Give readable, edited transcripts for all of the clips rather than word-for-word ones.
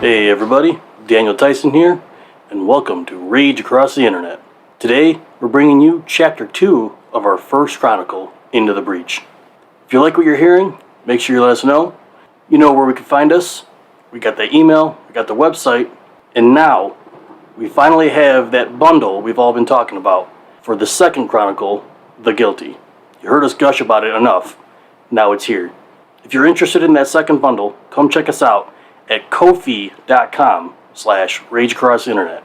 Hey everybody, Daniel Tyson here, and welcome to Rage Across the Internet. Today, we're bringing you Chapter 2 of our first Chronicle, Into the Breach. If you like what you're hearing, make sure you let us know. You know where we can find us. We got the email, we got the website, and now, we finally have that bundle we've all been talking about for the second Chronicle, The Guilty. You heard us gush about it enough, now it's here. If you're interested in that second bundle, come check us out at ko-fi.com/rageacrossinternet.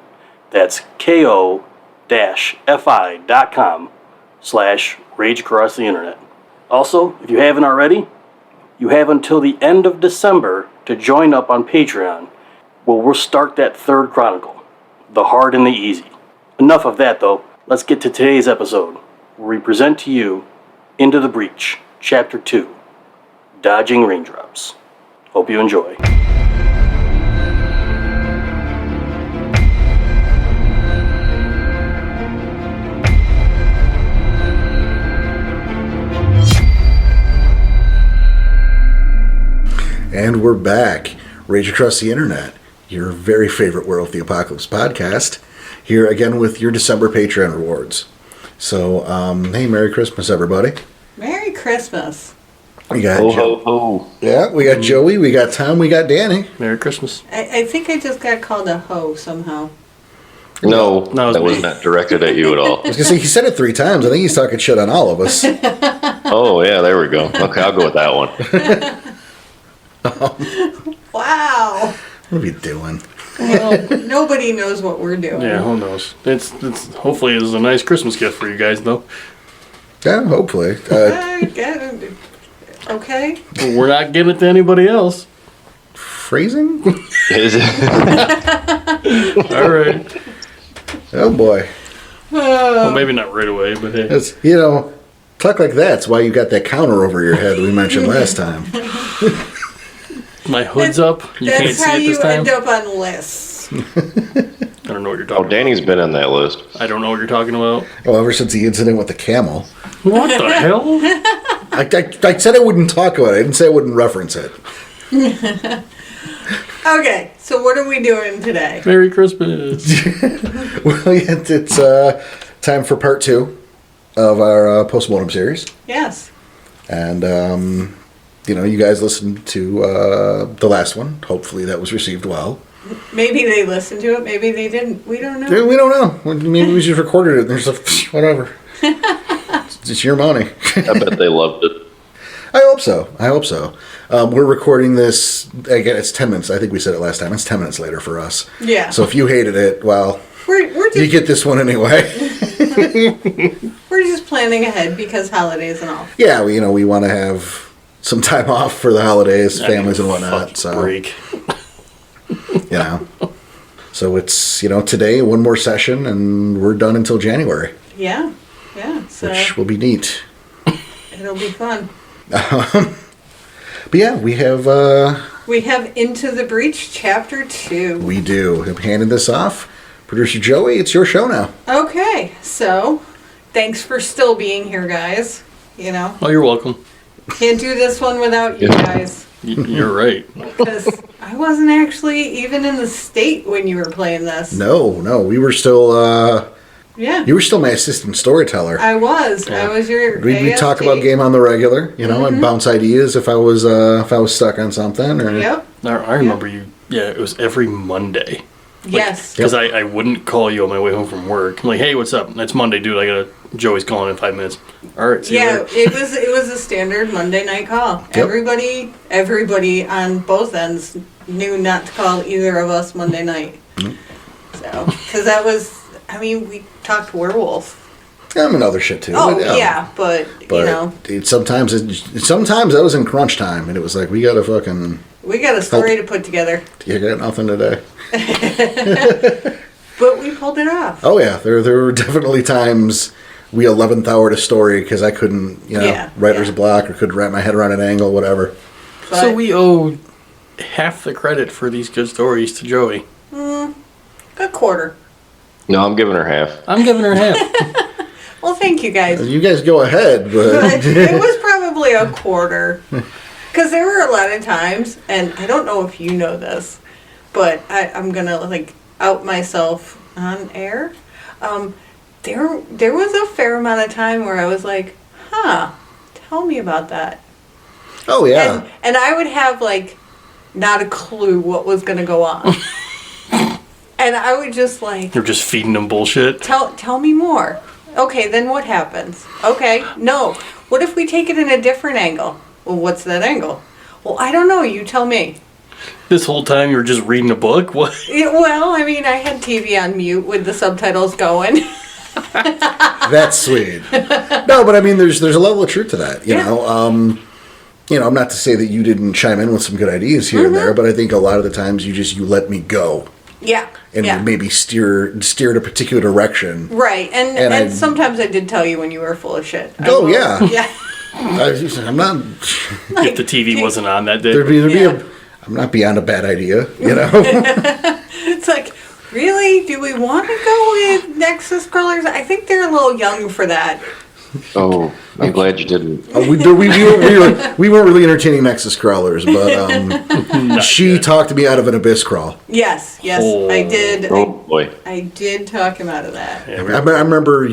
That's ko-fi.com/rageacrosstheinternet. Also, if you haven't already, you have until the end of December to join up on Patreon, where we'll start that third Chronicle, the hard and the easy. Enough of that though, let's get to today's episode, where we present to you Into the Breach, Chapter 2, Dodging Raindrops. Hope you enjoy. And we're back. Rage Across the Internet, your very favorite World of the Apocalypse podcast, here again with your December Patreon rewards. So, hey, Merry Christmas, everybody. Merry Christmas. We got ho, ho, ho. Yeah, we got Joey, we got Tom, we got Danny. Merry Christmas. I think I just got called a hoe somehow. No, No, that was not directed at you at all. I was going to say, he said it 3 times. I think he's talking shit on all of us. Oh, yeah, there we go. Okay, I'll go with that one. Wow. What are we doing? Well, nobody knows what we're doing. Yeah, who knows? It's hopefully it's a nice Christmas gift for you guys though. Yeah, hopefully. Okay. Well, we're not giving it to anybody else. Phrasing? Is it? All right. Oh, boy. Well, maybe not right away, but hey. That's, talk like that's why you got that counter over your head that we mentioned last time. My hood's up. You can't That's see how it this you time. end up on lists. I don't know what you're talking Oh, Danny's been on that list. about. I don't know what you're talking about. Well, ever since the incident with the camel. What the hell? I said I wouldn't talk about it. I didn't say I wouldn't reference it. Okay, so what are we doing today? Merry Christmas. Well, yeah, it's time for part 2 of our Postmortem series. Yes. And, you guys listened to the last one. Hopefully that was received well. Maybe they listened to it, maybe they didn't. We don't know. We don't know. Maybe we just recorded it and there's whatever. It's your money. I bet they loved it. I hope so. We're recording this, again, it's 10 minutes. I think we said it last time. It's 10 minutes later for us. Yeah. So if you hated it, well, we're just, you get this one anyway. we're just planning ahead because holidays and all. Yeah, we want to have some time off for the holidays, families and whatnot. So Break. So it's, today, one more session, and we're done until January. Yeah. So Which will be neat. it'll be fun. But yeah, we have Into the Breach, Chapter 2. we do. I'm handing this off. Producer Joey, it's your show now. Okay, so thanks for still being here, guys. Oh, you're welcome. Can't do this one without you guys. You're right. Because I wasn't actually even in the state when you were playing this. No, we were still, Yeah, you were still my assistant storyteller. I was. Yeah. I was your We'd talk AST. about game on the regular, and bounce ideas if I was stuck on something. Or Yep. I remember you. Yeah, it was every Monday. Yes. Because I wouldn't call you on my way home from work. I'm like, hey, what's up? It's Monday, dude. Joey's calling in 5 minutes. All right, see you Yeah, later. it was a standard Monday night call. Yep. Everybody on both ends knew not to call either of us Monday night. So, because that was, we talked werewolf. I'm in other shit too. Oh, but, yeah, but sometimes that was in crunch time, and it was like, we got to we got a story to put together. you got nothing today. But we pulled it off. Oh yeah, there were definitely times we 11th houred a story because I couldn't, writer's block or couldn't wrap my head around an angle, whatever. But So we owe half the credit for these good stories to Joey. a quarter. No, I'm giving her half. I'm giving her half. Well, thank you guys. You guys go ahead, but But it was probably a quarter. Because there were a lot of times, and I don't know if you know this, but I'm gonna like out myself on air. There was a fair amount of time where I was like, huh, tell me about that. Oh, yeah. And I would have like not a clue what was gonna go on. And I would just like, You're just feeding them bullshit. tell me more. Okay, then what happens? Okay, no. What if we take it in a different angle? Well, what's that angle? Well, I don't know. You tell me. This whole time you were just reading a book? What? Yeah, well, I mean, I had TV on mute with the subtitles going. That's sweet. No, but I mean, there's a level of truth to that, you know. You know, I'm not to say that you didn't chime in with some good ideas here and there, but I think a lot of the times you let me go. Yeah. And maybe steer in a particular direction. Right, and sometimes I did tell you when you were full of shit. Oh, yeah. Yeah. I'm not. If the TV wasn't on that day. I'm not beyond a bad idea, you know. It's like, really? Do we want to go with Nexus crawlers? I think they're a little young for that. Oh, I'm glad you didn't. We weren't really entertaining Nexus crawlers, but she talked me out of an abyss crawl. Yes, I did. Oh boy. I did talk him out of that. Yeah, I remember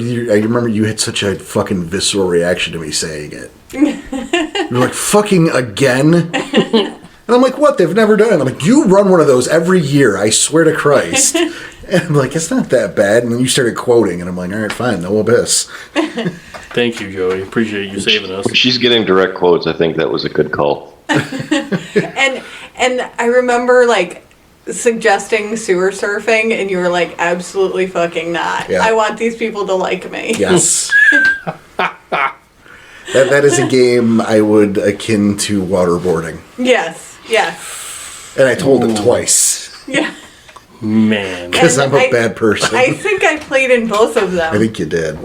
you had such a fucking visceral reaction to me saying it. You're like, fucking again? And I'm like, what? They've never done it. I'm like, you run one of those every year, I swear to Christ. And I'm like, it's not that bad. And then you started quoting, and I'm like, all right, fine, no abyss. Thank you, Joey. Appreciate you saving us. If she's getting direct quotes, I think that was a good call. And I remember like suggesting sewer surfing, and you were like, absolutely fucking not. Yeah. I want these people to like me. Yes. That is a game I would akin to waterboarding. Yes. And I told it twice. Yeah. Man. Because And I'm a bad person. I think I played in both of them. I think you did.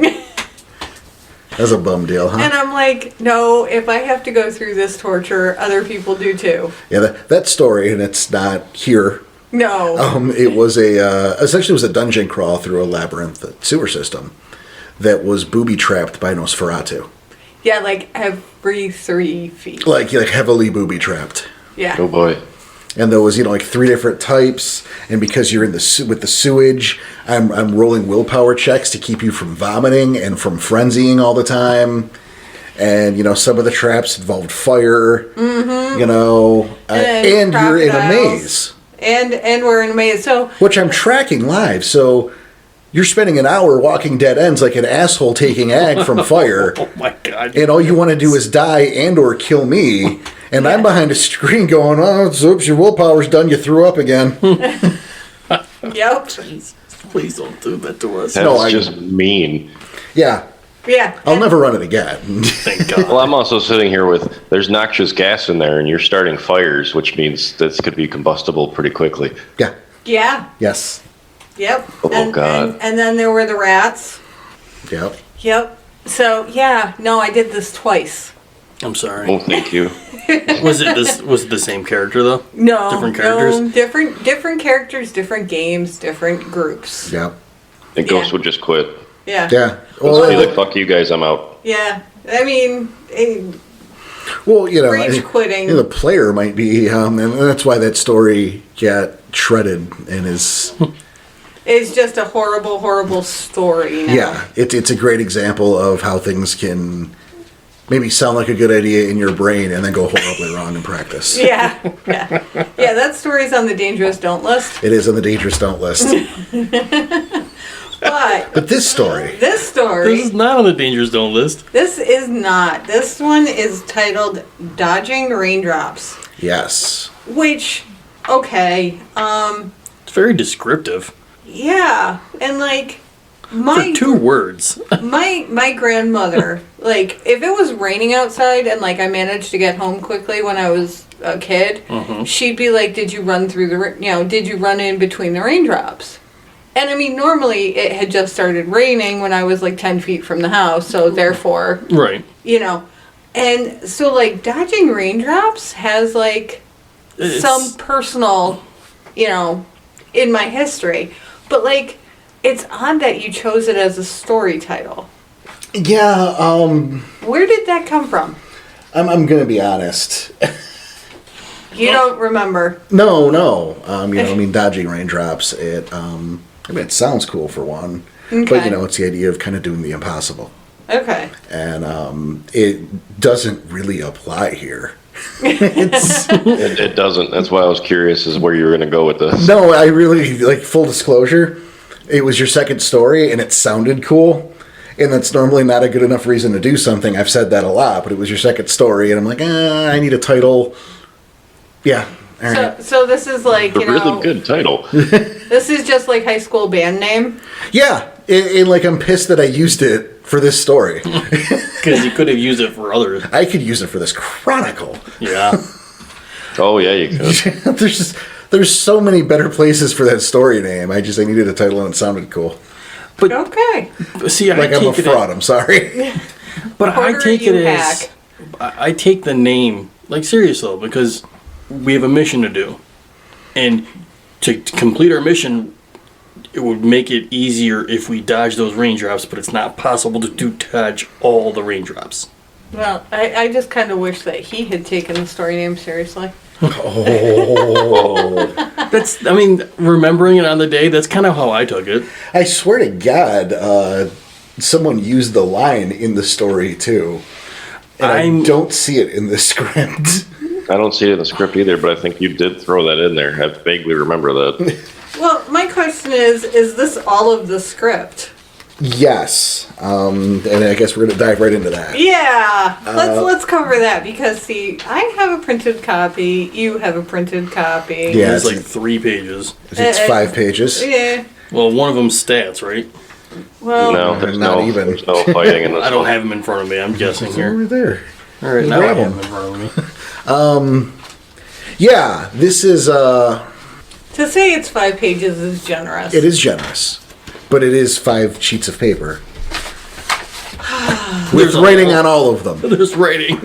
That's a bum deal, huh? And I'm like, no, if I have to go through this torture, other people do too. Yeah, that story, and it's not here. No. It was essentially was a dungeon crawl through a labyrinth sewer system that was booby trapped by Nosferatu. Yeah, like every 3 feet. Like heavily booby trapped. Yeah. Oh boy. And there was, like 3 different types, and because you're in with the sewage, I'm rolling willpower checks to keep you from vomiting and from frenzying all the time. And some of the traps involved fire. Mm-hmm. And you're in a maze. And we're in a maze. So which I'm tracking live. So you're spending an hour walking dead ends like an asshole taking ag from fire. Oh my god. And all you want to do is die and or kill me. And I'm behind a screen going, oh, oops, your willpower's done. You threw up again. Yep. Please don't do that to us. That's just mean. Yeah. Yeah. I'll never run it again. Thank God. Well, I'm also sitting here with, there's noxious gas in there, and you're starting fires, which means this could be combustible pretty quickly. Yeah. Yeah. Yes. Yep. Oh, God. And then there were the rats. Yep. Yep. So, yeah. No, I did this twice. I'm sorry. Oh, thank you. Was it the same character though? No. Different characters? No, different characters, different games, different groups. Yep. And Ghost would just quit. Yeah. Yeah. Well, be like, fuck you guys, I'm out. Yeah. I mean, Well, rage quitting. The player might be, and that's why that story got shredded and is. It's just a horrible, horrible story now. Yeah, it's a great example of how things can maybe sound like a good idea in your brain and then go horribly wrong in practice. Yeah. That story's on the Dangerous Don't list. It is on the Dangerous Don't list. But this story. This is not on the Dangerous Don't list. This is not. This one is titled Dodging Raindrops. Yes. Which, okay, It's very descriptive. yeah, and like For 2 words. my grandmother, like if it was raining outside and like I managed to get home quickly when I was a kid, she'd be like, "Did you run through did you run in between the raindrops?" And I mean, normally it had just started raining when I was like 10 feet from the house, so therefore, Right. And so like dodging raindrops has like some personal, in my history. But like, it's odd that you chose it as a story title. Yeah, Where did that come from? I'm going to be honest. You don't remember. No. Dodging raindrops. It sounds cool for one, Okay. but it's the idea of kind of doing the impossible, Okay. and it doesn't really apply here. It doesn't. That's why I was curious as where you were going to go with this. No, I really full disclosure. It was your second story, and it sounded cool. And that's normally not a good enough reason to do something. I've said that a lot, but it was your second story, and I'm like, I need a title. Yeah. All right. So this is like, A really good title. this is just like high school band name. Yeah. And I'm pissed that I used it for this story. Because you could have used it for others. I could use it for this Chronicle. Yeah. Oh, yeah, you could. There's so many better places for that story name. I needed a title and it sounded cool. But Okay. see, I'm a fraud. I'm sorry. But I Porter, take you it as hack. I take the name serious though, because we have a mission to do, and to complete our mission, it would make it easier if we dodge those raindrops. But it's not possible to dodge all the raindrops. Well, I just kind of wish that he had taken the story name seriously. Remembering it on the day, that's kind of how I took it. I swear to God, someone used the line in the story too. And I don't see it in the script. I don't see it in the script either, but I think you did throw that in there. I vaguely remember that. Well, my question is this all of the script? Yes. And I guess we're going to dive right into that. Yeah, let's cover that because see, I have a printed copy. You have a printed copy. Yeah, It's like 3 pages. It's 5 pages. Yeah. Well, one of them's stats, right? Well, No, there's Not no, even. there's no fighting in this I don't one. have them in front of me. I'm guessing here. Over there. All right, now I Grab have 'em. them in front of me. Yeah, this is, to say it's 5 pages is generous. it is generous. But it is 5 sheets of paper. With There's a writing lot- on all of them. There's writing.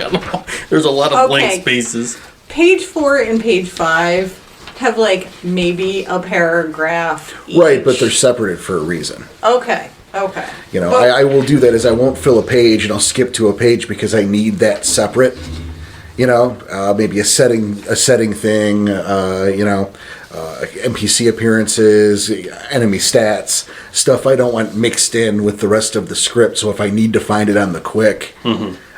There's a lot of blank Okay. spaces. Page 4 and page 5 have maybe a paragraph each. Right, but they're separated for a reason. Okay. But- I will do that as I won't fill a page and I'll skip to a page because I need that separate. Maybe a setting thing, NPC appearances, enemy stats, stuff I don't want mixed in with the rest of the script. So if I need to find it on the quick,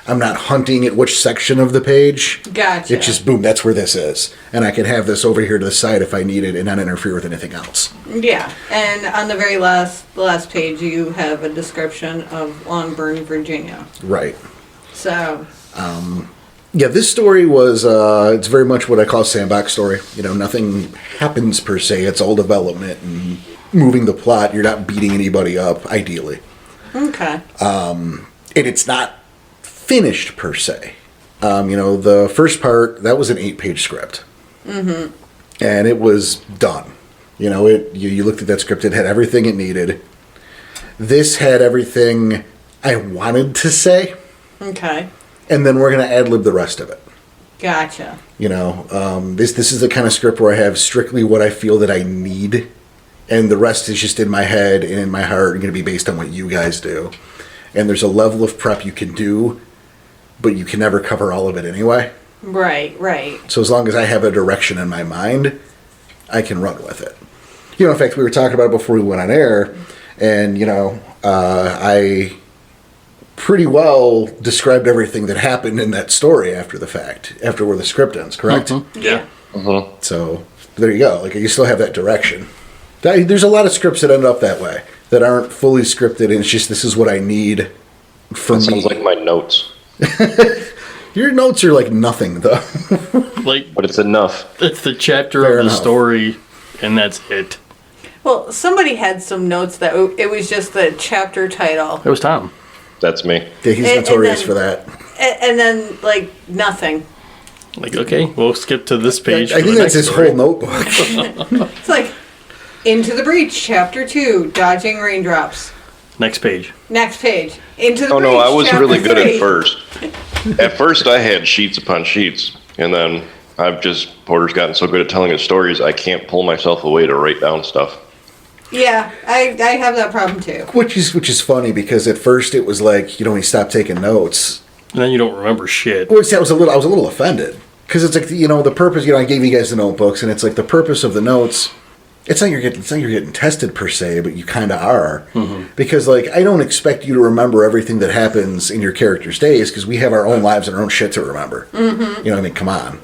I'm not hunting at which section of the page. Gotcha. It's just boom, that's where this is. And I can have this over here to the side if I need it and not interfere with anything else. Yeah, and on the very last page, you have a description of Longburn, Virginia. Right. So, Yeah, this story was, it's very much what I call a sandbox story. Nothing happens per se. It's all development and moving the plot. You're not beating anybody up, ideally. okay. And it's not finished per se. The first part, that was an 8-page script. Mm-hmm. And it was done. You looked at that script, it had everything it needed. This had everything I wanted to say. Okay. And then we're going to ad-lib the rest of it. Gotcha. This is the kind of script where I have strictly what I feel that I need, and the rest is just in my head and in my heart and going to be based on what you guys do. And there's a level of prep you can do, but you can never cover all of it anyway. Right. So as long as I have a direction in my mind, I can run with it. In fact, we were talking about it before we went on air, and, I pretty well described everything that happened in that story after the fact, after where the script ends, correct? Yeah. So there you go. You still have that direction. There's a lot of scripts that end up that way, that aren't fully scripted, and it's just this is what I need for That me. sounds like my notes, Your notes are like nothing, though. but it's enough. It's the chapter Fair of the enough. story, and that's it. Well, somebody had some notes that it was just the chapter title. It was Tom. That's me. Yeah, he's And notorious then- for that. And then, nothing. Okay, we'll skip to this page. I for think the that's next his story. whole notebook. It's Into the Breach, Chapter 2, Dodging Raindrops. Next page. Next page. Into the Oh Breach, no, I was Chapter really good 3. at first. At first, I had sheets upon sheets, and then Porter's gotten so good at telling his stories, I can't pull myself away to write down stuff. Yeah, I have that problem too. Which is funny because at first it was he stopped taking notes. And then you don't remember shit. Which I was a little offended Because it's like, the purpose, I gave you guys the notebooks, and it's like the purpose of the notes, it's not you're getting tested per se, but you kind of are. Mm-hmm. Because, like, I don't expect you to remember everything that happens in your character's days, because we have our own lives and our own shit to remember. Mm-hmm. You know what I mean? Come on.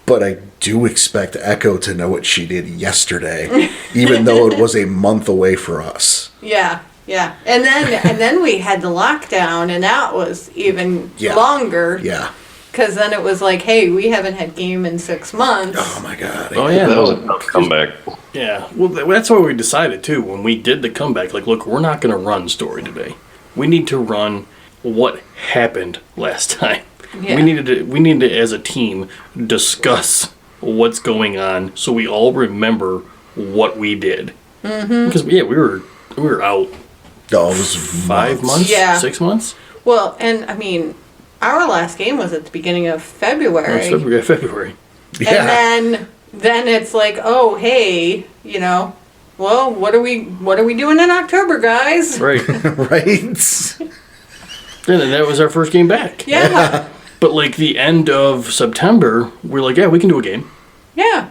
But I do expect Echo to know what she did yesterday, even though it was a month away for us. Yeah. Yeah, and then we had the lockdown, and that was even longer. Yeah. Because then it was like, hey, we haven't had game in 6 months. Oh, my God. Oh, yeah. That was a tough comeback. Yeah. Well, that's what we decided, too, when we did the comeback. Like, look, we're not going to run story today. We need to run what happened last time. Yeah. We needed to, as a team, discuss what's going on so we all remember what we did. Mm-hmm. Because, we were out. Oh, it was 5 months? Yeah. 6 months? Well, and, I mean, our last game was at the beginning of February. February. Yeah. And then it's like, oh, hey, well, what are we doing in October, guys? Right. Right? And then that was our first game back. Yeah. But, like, the end of September, we're like, yeah, we can do a game. Yeah.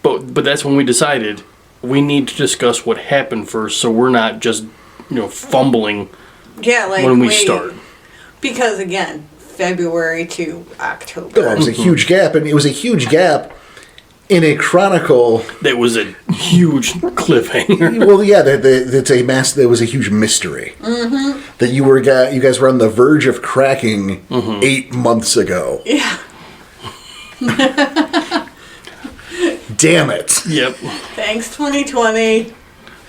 But that's when we decided we need to discuss what happened first, so we're not just, fumbling when we start. Because, again, February to October. It was a huge gap, and it was a huge gap in a Chronicle. That was a huge cliffhanger. Well, yeah, there was a huge mystery that you guys were on the verge of cracking 8 months ago. Yeah. Damn it! Yep. Thanks, 2020.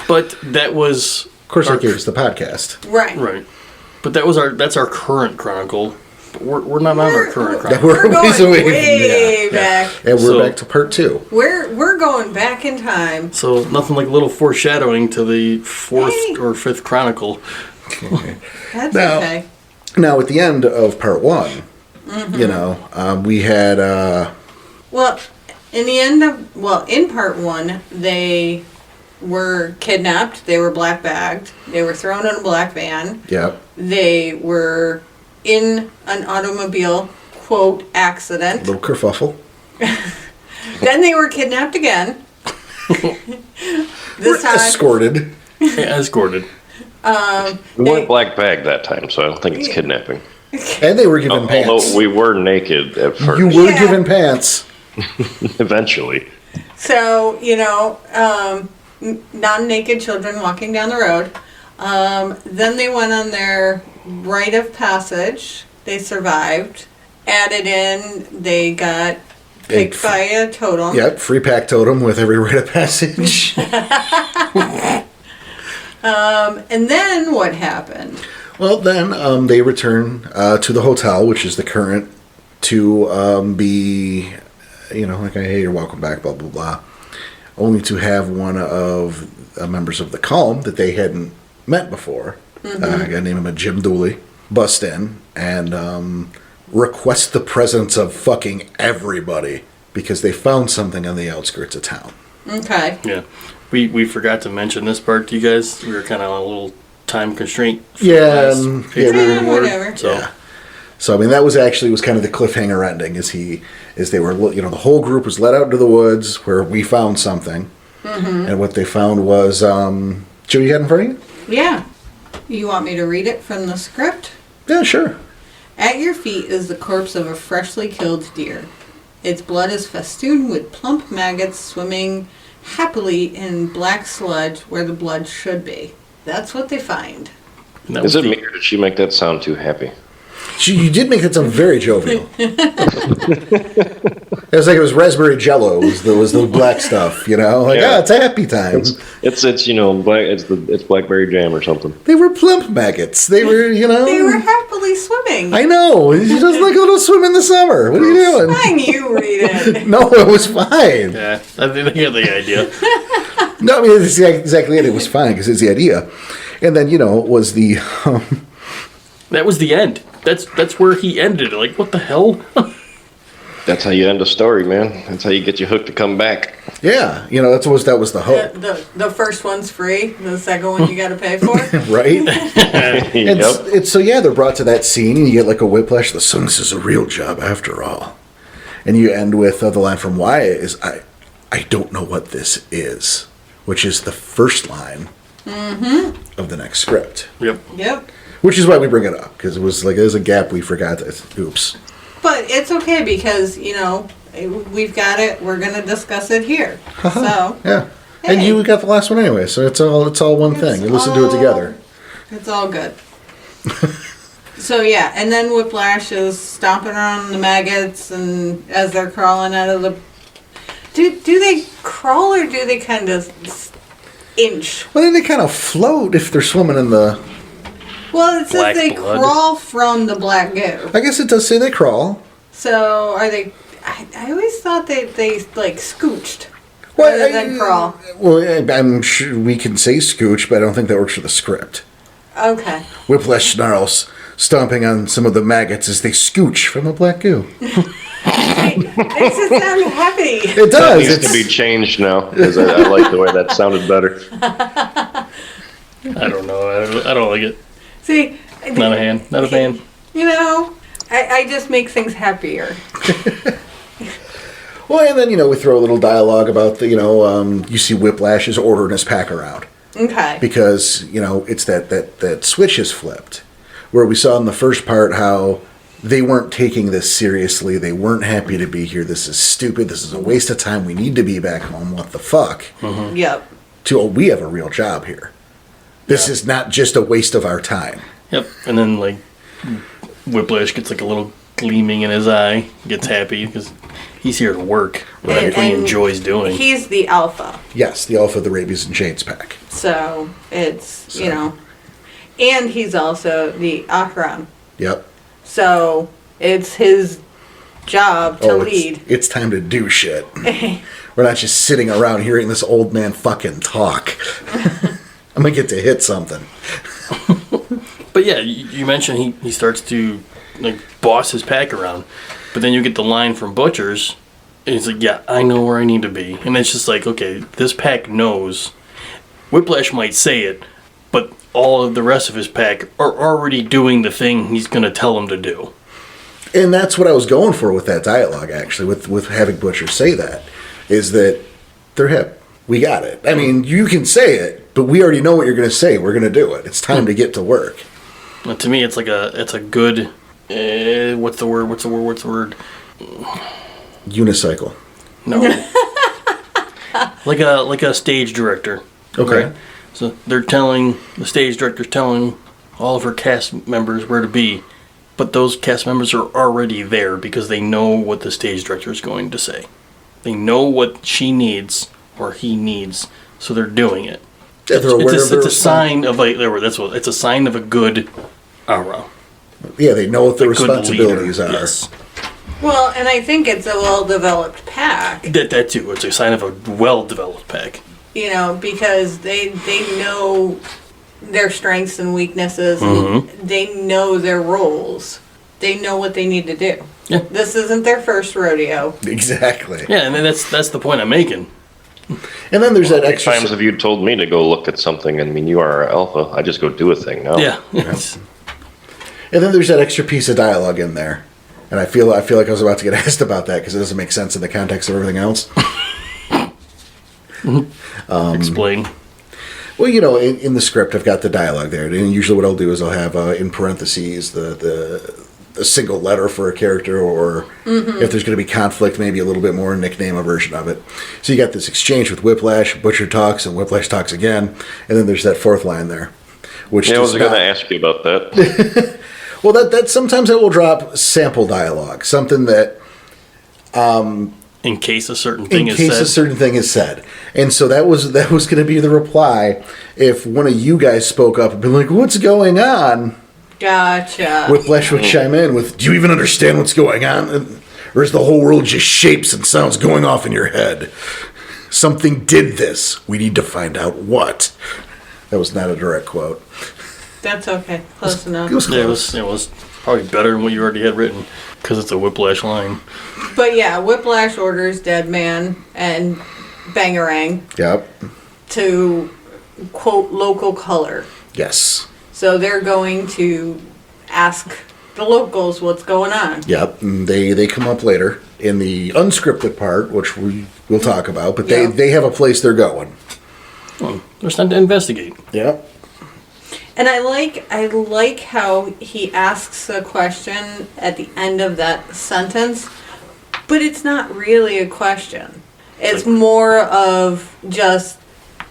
But that was, Of course, that gave us the podcast. Right. But that's our current Chronicle. But we're not on our current Chronicle. We're going way back. And we're back to part 2. We're going back in time. So nothing like a little foreshadowing to the 4th or 5th Chronicle. That's okay. Now, at the end of part 1, we had... Well, in part 1, they were kidnapped. They were black bagged. They were thrown in a black van. Yep. They were in an automobile, quote, accident. Little kerfuffle. Then they were kidnapped again. This time. Escorted. Yeah, escorted. We weren't black bagged that time, so I don't think it's kidnapping. And they were given pants. Although we were naked at first. You were given pants. Eventually. So, non-naked children walking down the road. Then they went on their rite of passage. They survived. Added in, they got picked by a totem. Yep, free pack totem with every rite of passage. And then what happened? Well, then they return to the hotel, which is the current, to be, like, hey, you're welcome back, blah, blah, blah. Only to have one of members of the Calm that they hadn't met before, a guy named Jim Dooley, bust in and request the presence of fucking everybody because they found something on the outskirts of town. Okay. Yeah. We forgot to mention this part to you guys. We were kind of on a little time constraint. Whatever. So I mean, that was kind of the cliffhanger ending. Is they were, the whole group was let out into the woods where we found something, and what they found was, Joe, you got it in front of you? Yeah. You want me to read it from the script? Yeah, sure. At your feet is the corpse of a freshly killed deer. Its blood is festooned with plump maggots swimming happily in black sludge where the blood should be. That's what they find. Is it me or did she make that sound too happy? You did make that sound very jovial. It was like it was raspberry jello. Was the black stuff, it's a happy time. It's blackberry jam or something. They were plump maggots. They were, They were happily swimming. I know. It's just like a little swim in the summer. What are you doing? Fine, you read it. No, it was fine. Yeah, I think they got the idea. No, I mean, that's exactly it. It was fine because it's the idea. And then, it was the... That was the end. That's where he ended it. Like, what the hell? That's how you end a story, man. That's how you get you hooked to come back. Yeah, that was the hope. The first one's free. The second one you got to pay for. Right? Yep. So they're brought to that scene, and you get like a whiplash. This is a real job after all. And you end with the line from Wyatt is, I don't know what this is, which is the first line of the next script. Yep. Which is why we bring it up, because it was like, there's a gap we forgot. Oops. But it's okay because, we've got it. We're going to discuss it here. So, yeah. hey. And you got the last one anyway, so it's all one thing. You listen to it together. It's all good. So, yeah. And then Whiplash is stomping around the maggots and as they're crawling out of the... Do they crawl or do they kind of inch? Well, then they kind of float if they're swimming in the... Well, it says Black they blood. crawl from the black goo. I guess it does say they crawl. So are they? I always thought they like scooched rather than crawl. Well, I'm sure we can say scooch, but I don't think that works for the script. Okay. Whiplash snarls, stomping on some of the maggots as they scooch from the black goo. Makes it sound happy. It That does. needs to be changed now, because I like the way that sounded better. I don't know. I don't like it. See, Not a fan. I just make things happier. Well, and then, we throw a little dialogue about the, you see Whiplash is ordering his pack around. Okay. Because, it's that switch is flipped. Where we saw in the first part how they weren't taking this seriously. They weren't happy to be here. This is stupid. This is a waste of time. We need to be back home. What the fuck? Mm-hmm. Yep. We have a real job here. This is not just a waste of our time. Yep. And then Whiplash gets a little gleaming in his eye. Gets happy because he's here to work. What he enjoys doing. He's the alpha. Yes, the Alpha, the Rabies, and Chains pack. So it's and he's also the Akron. Yep. So it's his job to lead. It's time to do shit. We're not just sitting around hearing this old man fucking talk. I'm going to get to hit something. But yeah, you mentioned he starts to boss his pack around. But then you get the line from Butchers. And he's like, yeah, I know where I need to be. And it's just like, okay, this pack knows. Whiplash might say it, but all of the rest of his pack are already doing the thing he's going to tell them to do. And that's what I was going for with that dialogue, actually, with having Butcher say that, is that they're hip. We got it. I mean, you can say it, but we already know what you're going to say. We're going to do it. It's time to get to work. But to me, it's a good, what's the word? Unicycle. No. like a stage director. Okay. So the stage director's telling all of her cast members where to be, but those cast members are already there because they know what the stage director is going to say. They know what she needs or he needs, so they're doing it. Yeah, they're aware it's of a sign of it's a sign of a good aura. Yeah, they know what their A good responsibilities leader, are. Yes. Well, and I think it's a well-developed pack. That too. It's a sign of a well-developed pack. Because they know their strengths and weaknesses, and they know their roles. They know what they need to do. Yeah. This isn't their first rodeo. Exactly. Yeah, and that's the point I'm making. And then there's that How many extra... times have you told me to go look at something? I mean, you are our alpha. I just go do a thing now. Yeah. And then there's that extra piece of dialogue in there. And I feel like I was about to get asked about that because it doesn't make sense in the context of everything else. Explain. Well, in the script, I've got the dialogue there. And usually what I'll do is I'll have in parentheses the single letter for a character, or if there's going to be conflict, maybe a little bit more, nickname a version of it. So you got this exchange with Whiplash, Butcher talks, and Whiplash talks again. And then there's that fourth line there. Which I was going to ask you about that. Well, that sometimes I will drop sample dialogue, something that In case a certain thing is in case said. a certain thing is said. And so that was going to be the reply if one of you guys spoke up and be like, "What's going on?" Gotcha. Whiplash would chime in with, "Do you even understand what's going on? Or is the whole world just shapes and sounds going off in your head? Something did this. We need to find out what." That was not a direct quote. That's okay. Close enough. It was Yeah, close. it was probably better than what you already had written because it's a Whiplash line. But yeah, Whiplash orders Dead Man and Bangarang Yep. to quote local color. Yes. So they're going to ask the locals what's going on. Yep, and they come up later in the unscripted part, which we'll talk about. But they have a place they're going. Well, there's time to investigate. Yep. And I like how he asks a question at the end of that sentence, but it's not really a question. It's more of just,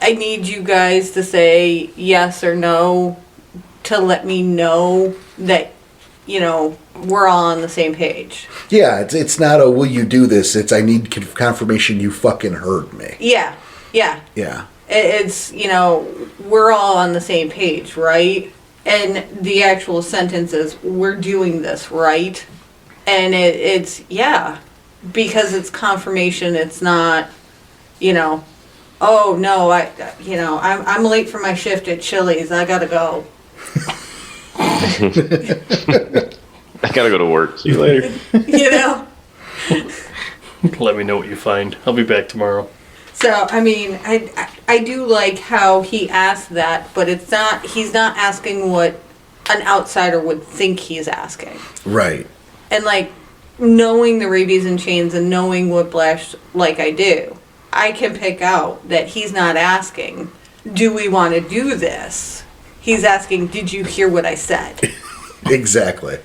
I need you guys to say yes or no to let me know that, we're all on the same page. Yeah, it's not a will you do this, it's I need confirmation you fucking heard me. Yeah. Yeah. It's, we're all on the same page, right? And the actual sentence is, we're doing this, right? And it's because it's confirmation. It's not, oh no, I'm late for my shift at Chili's. I gotta go. I gotta go to work. See you later. Let me know what you find. I'll be back tomorrow. So, I mean, I do like how he asked that, but he's not asking what an outsider would think he's asking. Right. And, like, knowing the rabies and chains and knowing what Blash, like I do, I can pick out that he's not asking, do we want to do this? He's asking, did you hear what I said? Exactly.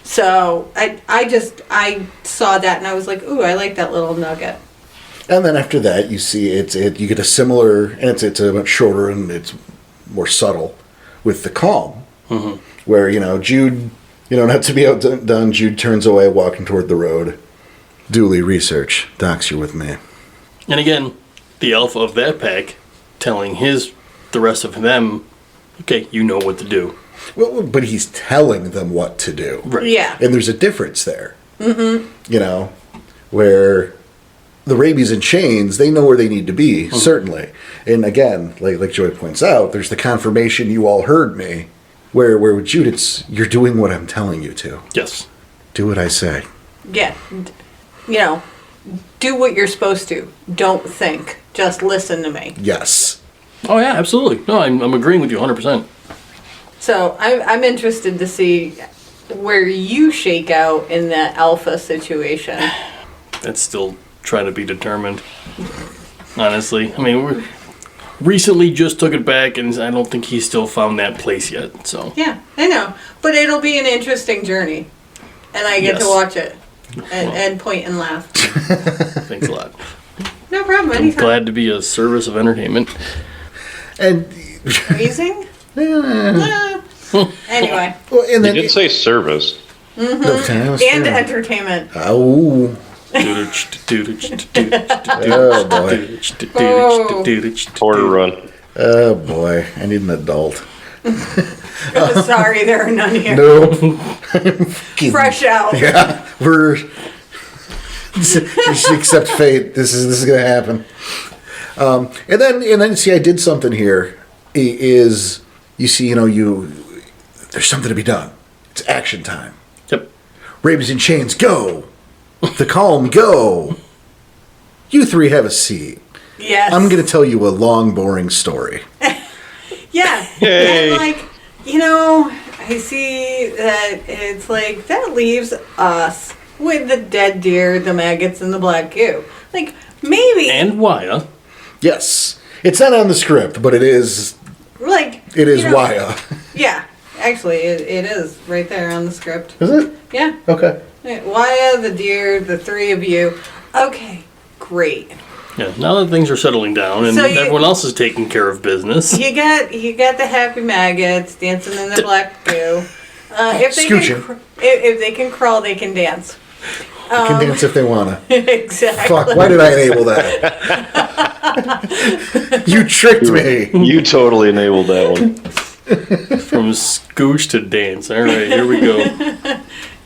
So, I saw that and I was like, ooh, I like that little nugget. And then after that, you see you get a similar, and it's a much shorter and it's more subtle with the calm, where Jude, not to be outdone, Jude turns away, walking toward the road. Duly research, Docs, you're with me. And again, the alpha of that pack telling the rest of them, okay, you know what to do. Well, but he's telling them what to do. Right. Yeah. And there's a difference there. Mm-hmm. Where the rabies and chains, they know where they need to be, certainly. And again, like Joy points out, there's the confirmation you all heard me. Where with Jude, it's you're doing what I'm telling you to. Yes. Do what I say. Yeah. Do what you're supposed to. Don't think. Just listen to me. Yes. Oh yeah, absolutely. No, I'm agreeing with you 100%. So I'm interested to see where you shake out in that alpha situation. That's still trying to be determined. Honestly, I mean, we recently just took it back, and I don't think he's still found that place yet. So Yeah, I know, but it'll be an interesting journey, and I get to watch it and point and laugh. thanks a lot. No problem. I'm Anytime. glad to be a service of entertainment. And Amazing. Anyway. well, and You then did say service. And entertainment. Oh. Quarter run. Oh boy, I need an adult. Oh, sorry, there are none here. Nope. Fresh out. Yeah, we're just accept fate. This is gonna happen. And then see, I did something here. Is you see, there's something to be done. It's action time. Yep. Rabies and chains, go. The calm, go. You three have a seat. Yes. I'm gonna tell you a long, boring story. Yeah. Yay. And I see that it's like, that leaves us with the dead deer, the maggots, and the black goo. Like, maybe. And Waya. Yes, it's not on the script, but it is. Like. It is Waya. Yeah. Actually, it is right there on the script. Is it? Yeah. Okay. Waya, the deer, the three of you. Okay. Great. Yeah. Now that things are settling down and So everyone else is taking care of business. You got the happy maggots dancing in the black goo. If they Scooching. can, if they can crawl, they can dance. They can dance if they wanna. Exactly. Fuck! Why did I enable that? You tricked me. You totally enabled that one. From scooch to dance. All right, here we go.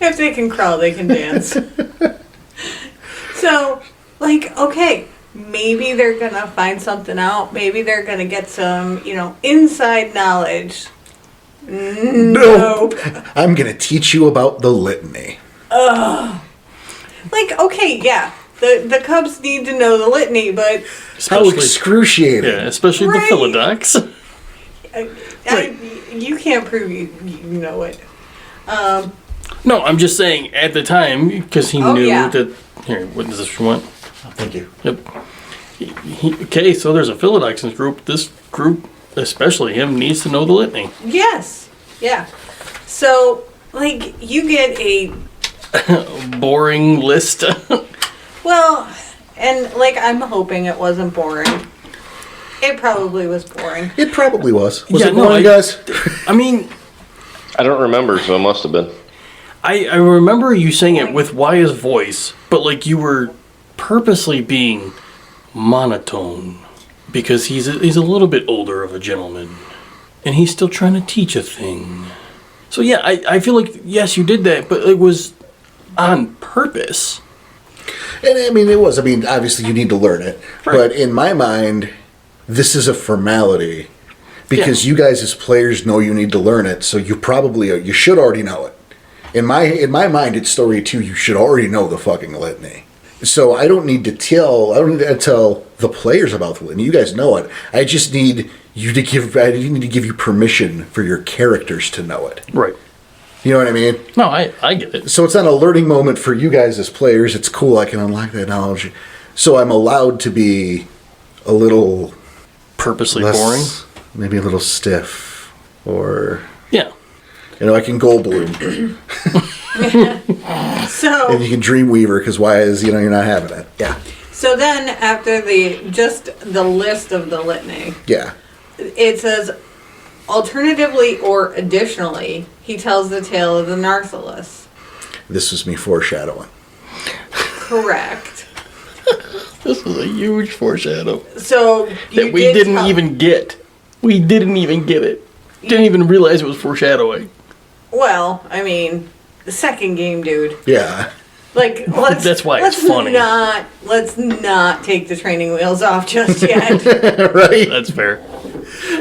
If they can crawl, they can dance. So, okay, maybe they're gonna find something out. Maybe they're gonna get some, inside knowledge. Nope. I'm gonna teach you about the litany. Okay, yeah. The Cubs need to know the litany, but How excruciating. Yeah, especially Right. the Philodox. you can't prove you know it. No, I'm just saying at the time, because he knew that... Here, what is this you want? Thank you. Yep. Okay, so there's a Philodoxins group. This group, especially him, needs to know the litany. Yes. Yeah. So, like, you get a... boring list. Well, and, like, I'm hoping it wasn't boring. It probably was boring. It probably was. Was Yeah, it no, boring, guys? I mean... I don't remember, so it must have been. I remember you saying it with Waya's voice, but like you were purposely being monotone because he's a little bit older of a gentleman, and he's still trying to teach a thing. So yeah, I feel like yes, you did that, but it was on purpose. And I mean, it was. I mean, obviously you need to learn it, Right. but in my mind, this is a formality because you guys as players know you need to learn it, so you should already know it. In my mind, it's story 2. You should already know the fucking litany. So I don't need to tell the players about the litany. You guys know it. I just need you to give. I need to give you permission for your characters to know it. Right. You know what I mean? No, I get it. So it's not a learning moment for you guys as players. It's cool. I can unlock that knowledge. So I'm allowed to be a little Purposely less, boring. maybe a little stiff, or Yeah. I can gold bloom. So... And you can Dreamweaver because why is you're not having it? Yeah, So then, after the list of the litany, yeah. it says, alternatively or additionally, he tells the tale of the Nartholis. This was me foreshadowing. Correct. This was a huge foreshadow So that we didn't even get. We didn't even get it. Didn't even realize it was foreshadowing. Well, I mean, the second game, dude. Yeah. Like, That's why it's funny. Let's not take the training wheels off just yet. Right? That's fair.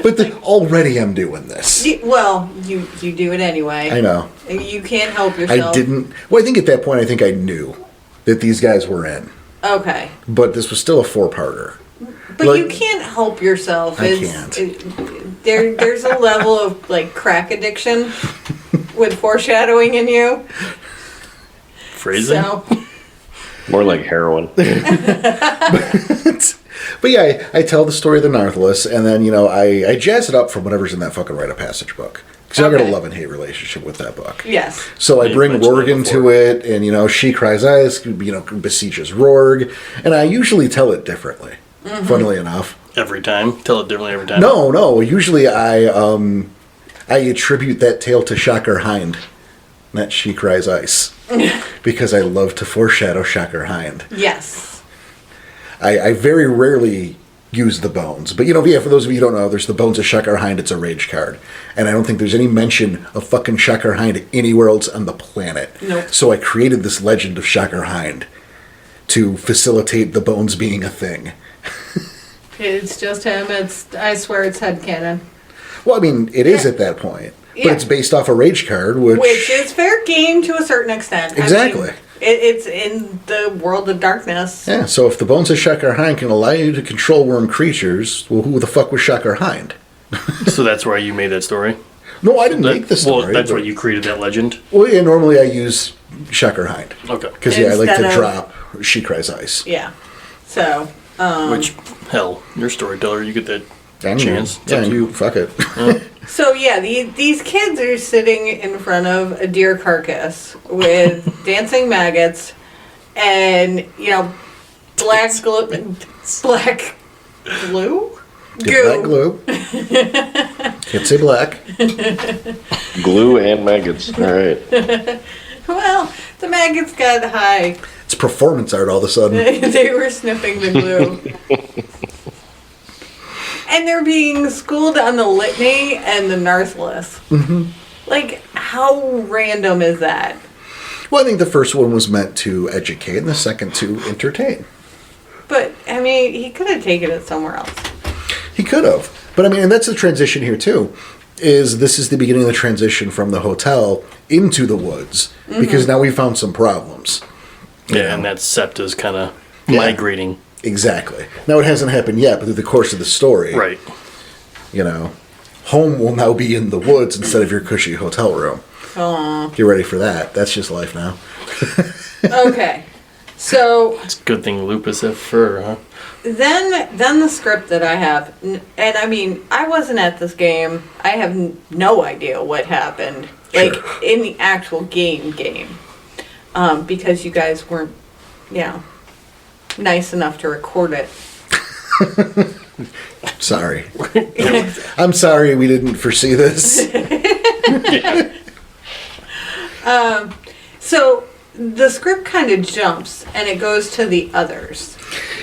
But already I'm doing this. Well, you do it anyway. I know. You can't help yourself. I didn't. Well, I think at that point, I think I knew that these guys were in. Okay. But this was still a 4-parter. But Like, you can't help yourself. I can't. There's a level of, like, crack addiction with foreshadowing in you. Phrasing? So, More like heroin. But yeah, I tell the story of the Nartholis, and then, I jazz it up from whatever's in that fucking Rite of Passage book. Because I've got a Okay. love and hate relationship with that book. yes. So I You've bring mentioned Rorg that into before. it, and, She Cries Eyes, beseeches Rorg, and I usually tell it differently, funnily enough. Every time? Tell it differently every time? No, usually I attribute that tale to Shocker Hind, not She Cries Ice, because I love to foreshadow Shocker Hind. Yes. I very rarely use the bones. But, for those of you who don't know, there's the Bones of Shocker Hind. It's a rage card. And I don't think there's any mention of fucking Shocker Hind anywhere else on the planet. Nope. So I created this legend of Shocker Hind to facilitate the bones being a thing. It's just him. I swear it's headcanon. Well, I mean, it is at that point. But Yeah. it's based off a rage card, Which is fair game to a certain extent. Exactly. I mean, it's in the world of darkness. Yeah, so if the Bones of Shocker Hind can allow you to control worm creatures, well, who the fuck was Shocker Hind? So that's why you made that story? No, I didn't make the story. Well, that's but- why you created that legend? Well, yeah, normally I use Shocker Hind. Okay. Because, I like to Instead of- drop She Cries Ice. Yeah. So, Which, hell, you're a storyteller. You get that Dang chance. It's Yeah, up to you. fuck it. these kids are sitting in front of a deer carcass with dancing maggots and, black glue. Black glue? Get black glue. Can't say black. Glue and maggots. All right. Well, the maggots got high. It's performance art all of a sudden. They were sniffing the glue. And they're being schooled on the litany and the Nartholis. Mm-hmm. Like, how random is that? Well, I think the first one was meant to educate, and the second to entertain. But, I mean, he could have taken it somewhere else. He could have. But, I mean, and that's the transition here, too. This is the beginning of the transition from the hotel into the woods. Mm-hmm. Because now we found some problems. Yeah, and that septa's kind of migrating. Exactly. Now, it hasn't happened yet, but through the course of the story, Right. home will now be in the woods instead of your cushy hotel room. Aw. Get ready for that. That's just life now. Okay. So It's a good thing lupus have fur, huh? then the script that I have, and I mean, I wasn't at this game. I have no idea what happened, like Sure. in the actual game, because you guys weren't, nice enough to record it. Sorry. I'm sorry we didn't foresee this. So the script kind of jumps and it goes to the others.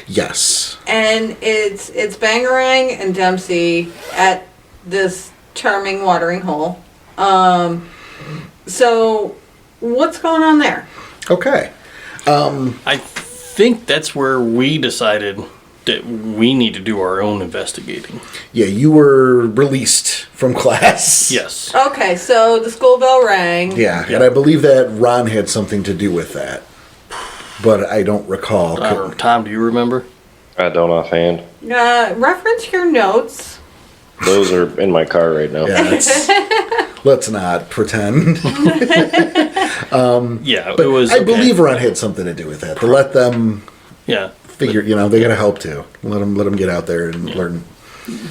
Yes. And it's Bangarang and Dempsey at this charming watering hole. So what's going on there? Okay. I think that's where we decided that we need to do our own investigating. Yeah, you were released from class. Yes. Okay, so the school bell rang. Yeah, Yeah. and I believe that Ron had something to do with that. But I don't recall. Tom, do you remember? I don't offhand. Reference your notes. Those are in my car right now. Yeah, let's not pretend. Yeah, But it was. I okay. believe Ron had something to do with that. To let them Yeah. figure, they got to help too. Let them get out there and learn.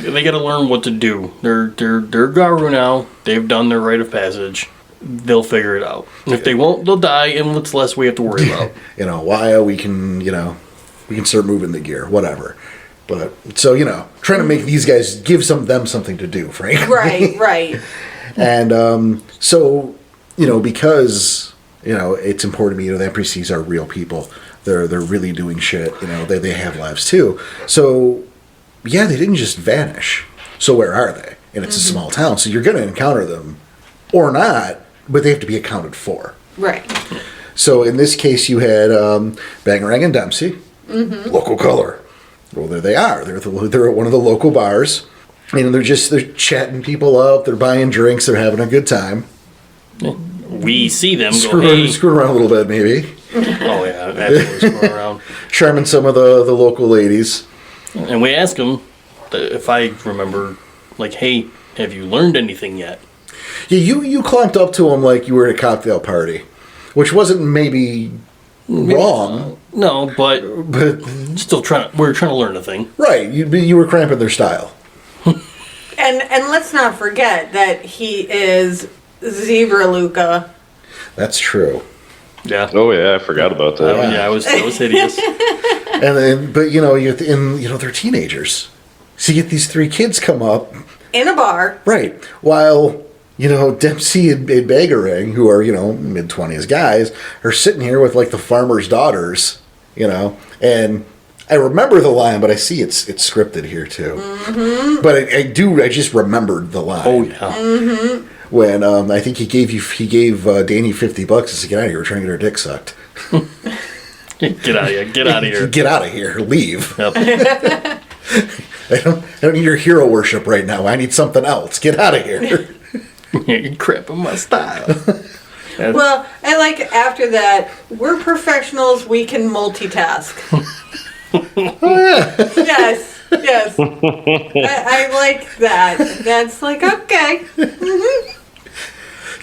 They got to learn what to do. They're Garu now. They've done their rite of passage. They'll figure it out. And if they won't, they'll die, and it's less we have to worry about. Why we can, we can start moving the gear, whatever. But so trying to make these guys give them something to do, Frank. Right. And so because it's important to me. The NPCs are real people. They're really doing shit. They have lives too. So yeah, they didn't just vanish. So where are they? And it's a small town, so you're going to encounter them or not, but they have to be accounted for. Right. So in this case, you had Bangarang and Dempsey, local color. Well, there they are. They're at one of the local bars. They're chatting people up. They're buying drinks. They're having a good time. We see them go, Screwing hey. around a little bit, maybe. Oh, yeah, absolutely screwing around. Charming some of the local ladies. And we ask them, if I remember, like, hey, have you learned anything yet? Yeah, you clumped up to them like you were at a cocktail party, which wasn't maybe wrong. No, but still we're trying to learn a thing. Right, you were cramping their style. And let's not forget that he is Zebra Luca. That's true. Yeah. Oh yeah, I forgot about that. I was hideous. And then, but they're teenagers. So you get these three kids come up, In a bar. right? While Dempsey and Bangarang, who are mid-20s guys, are sitting here with like the farmers' daughters, and I remember the line, but I see it's scripted here too. Mm-hmm. But I just remembered the line. Oh, yeah. Mm-hmm. When I think he gave Danny $50 and said, "Get out of here! We're trying to get our dick sucked. Get out of here. Get out of here. Get out of here! Leave! Yep. I don't need your hero worship right now. I need something else. Get out of here!" You're cramping my style. Well, and like after that, we're professionals. We can multitask. Yes. I like that. That's like, okay. Mm-hmm.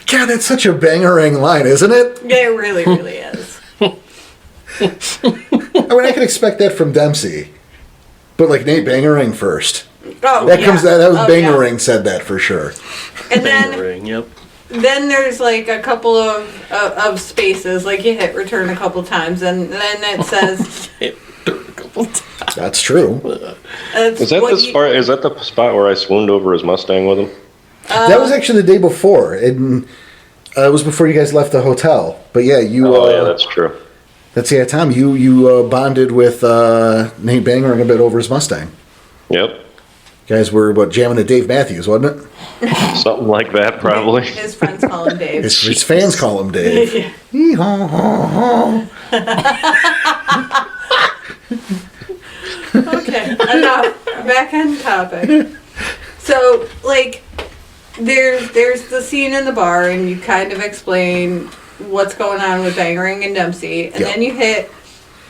God, that's such a Bangarang line, isn't it? Yeah, it really, really is. I can expect that from Dempsey, but like Nate Bangarang first. Oh, That yeah. was Yeah. Bangarang said that for sure. And then Ring, yep. Then there's like a couple of spaces, like you hit return a couple times, and then it says. Hit a couple times. That's true. Is that the spot where I swooned over his Mustang with him? That was actually the day before. It was before you guys left the hotel. But yeah, you. Oh yeah, that's true. Tom. You bonded with Nate Bangarang a bit over his Mustang. Yep, You guys were jamming to Dave Matthews, wasn't it? something like that probably. His friends call him Dave. His fans call him Dave. Okay, enough. Back on topic. So, like, there's the scene in the bar, and you kind of explain what's going on with Bangarang and Dempsey, and then you hit,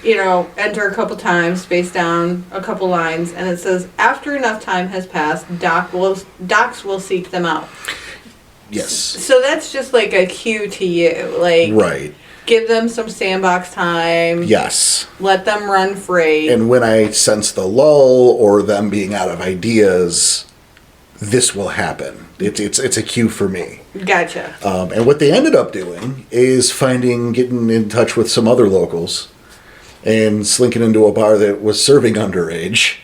enter a couple times, space down a couple lines, and it says, after enough time has passed, docs will seek them out. Yes. So that's just like a cue to you. Like, Right. give them some sandbox time. Yes. Let them run free. And when I sense the lull or them being out of ideas, this will happen. It's a cue for me. Gotcha. And what they ended up doing is getting in touch with some other locals and slinking into a bar that was serving underage.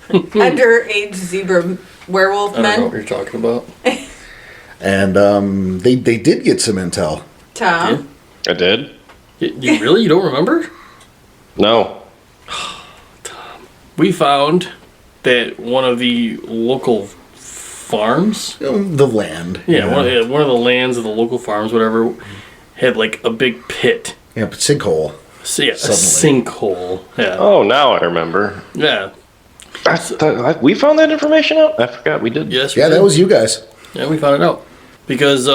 Underage zebra werewolf I don't know men. what you're talking about. And they did get some intel. Tom. I did? You really? You don't remember? No. We found that one of the local farms, The land. one of the lands of the local farms, whatever, had like a big pit. Yeah, but sinkhole. So yeah, a Suddenly. sinkhole. Yeah, Oh, now I remember. yeah, We found that information out? I forgot we did. yes. we Yeah, that did. was you guys. Yeah, we found it out because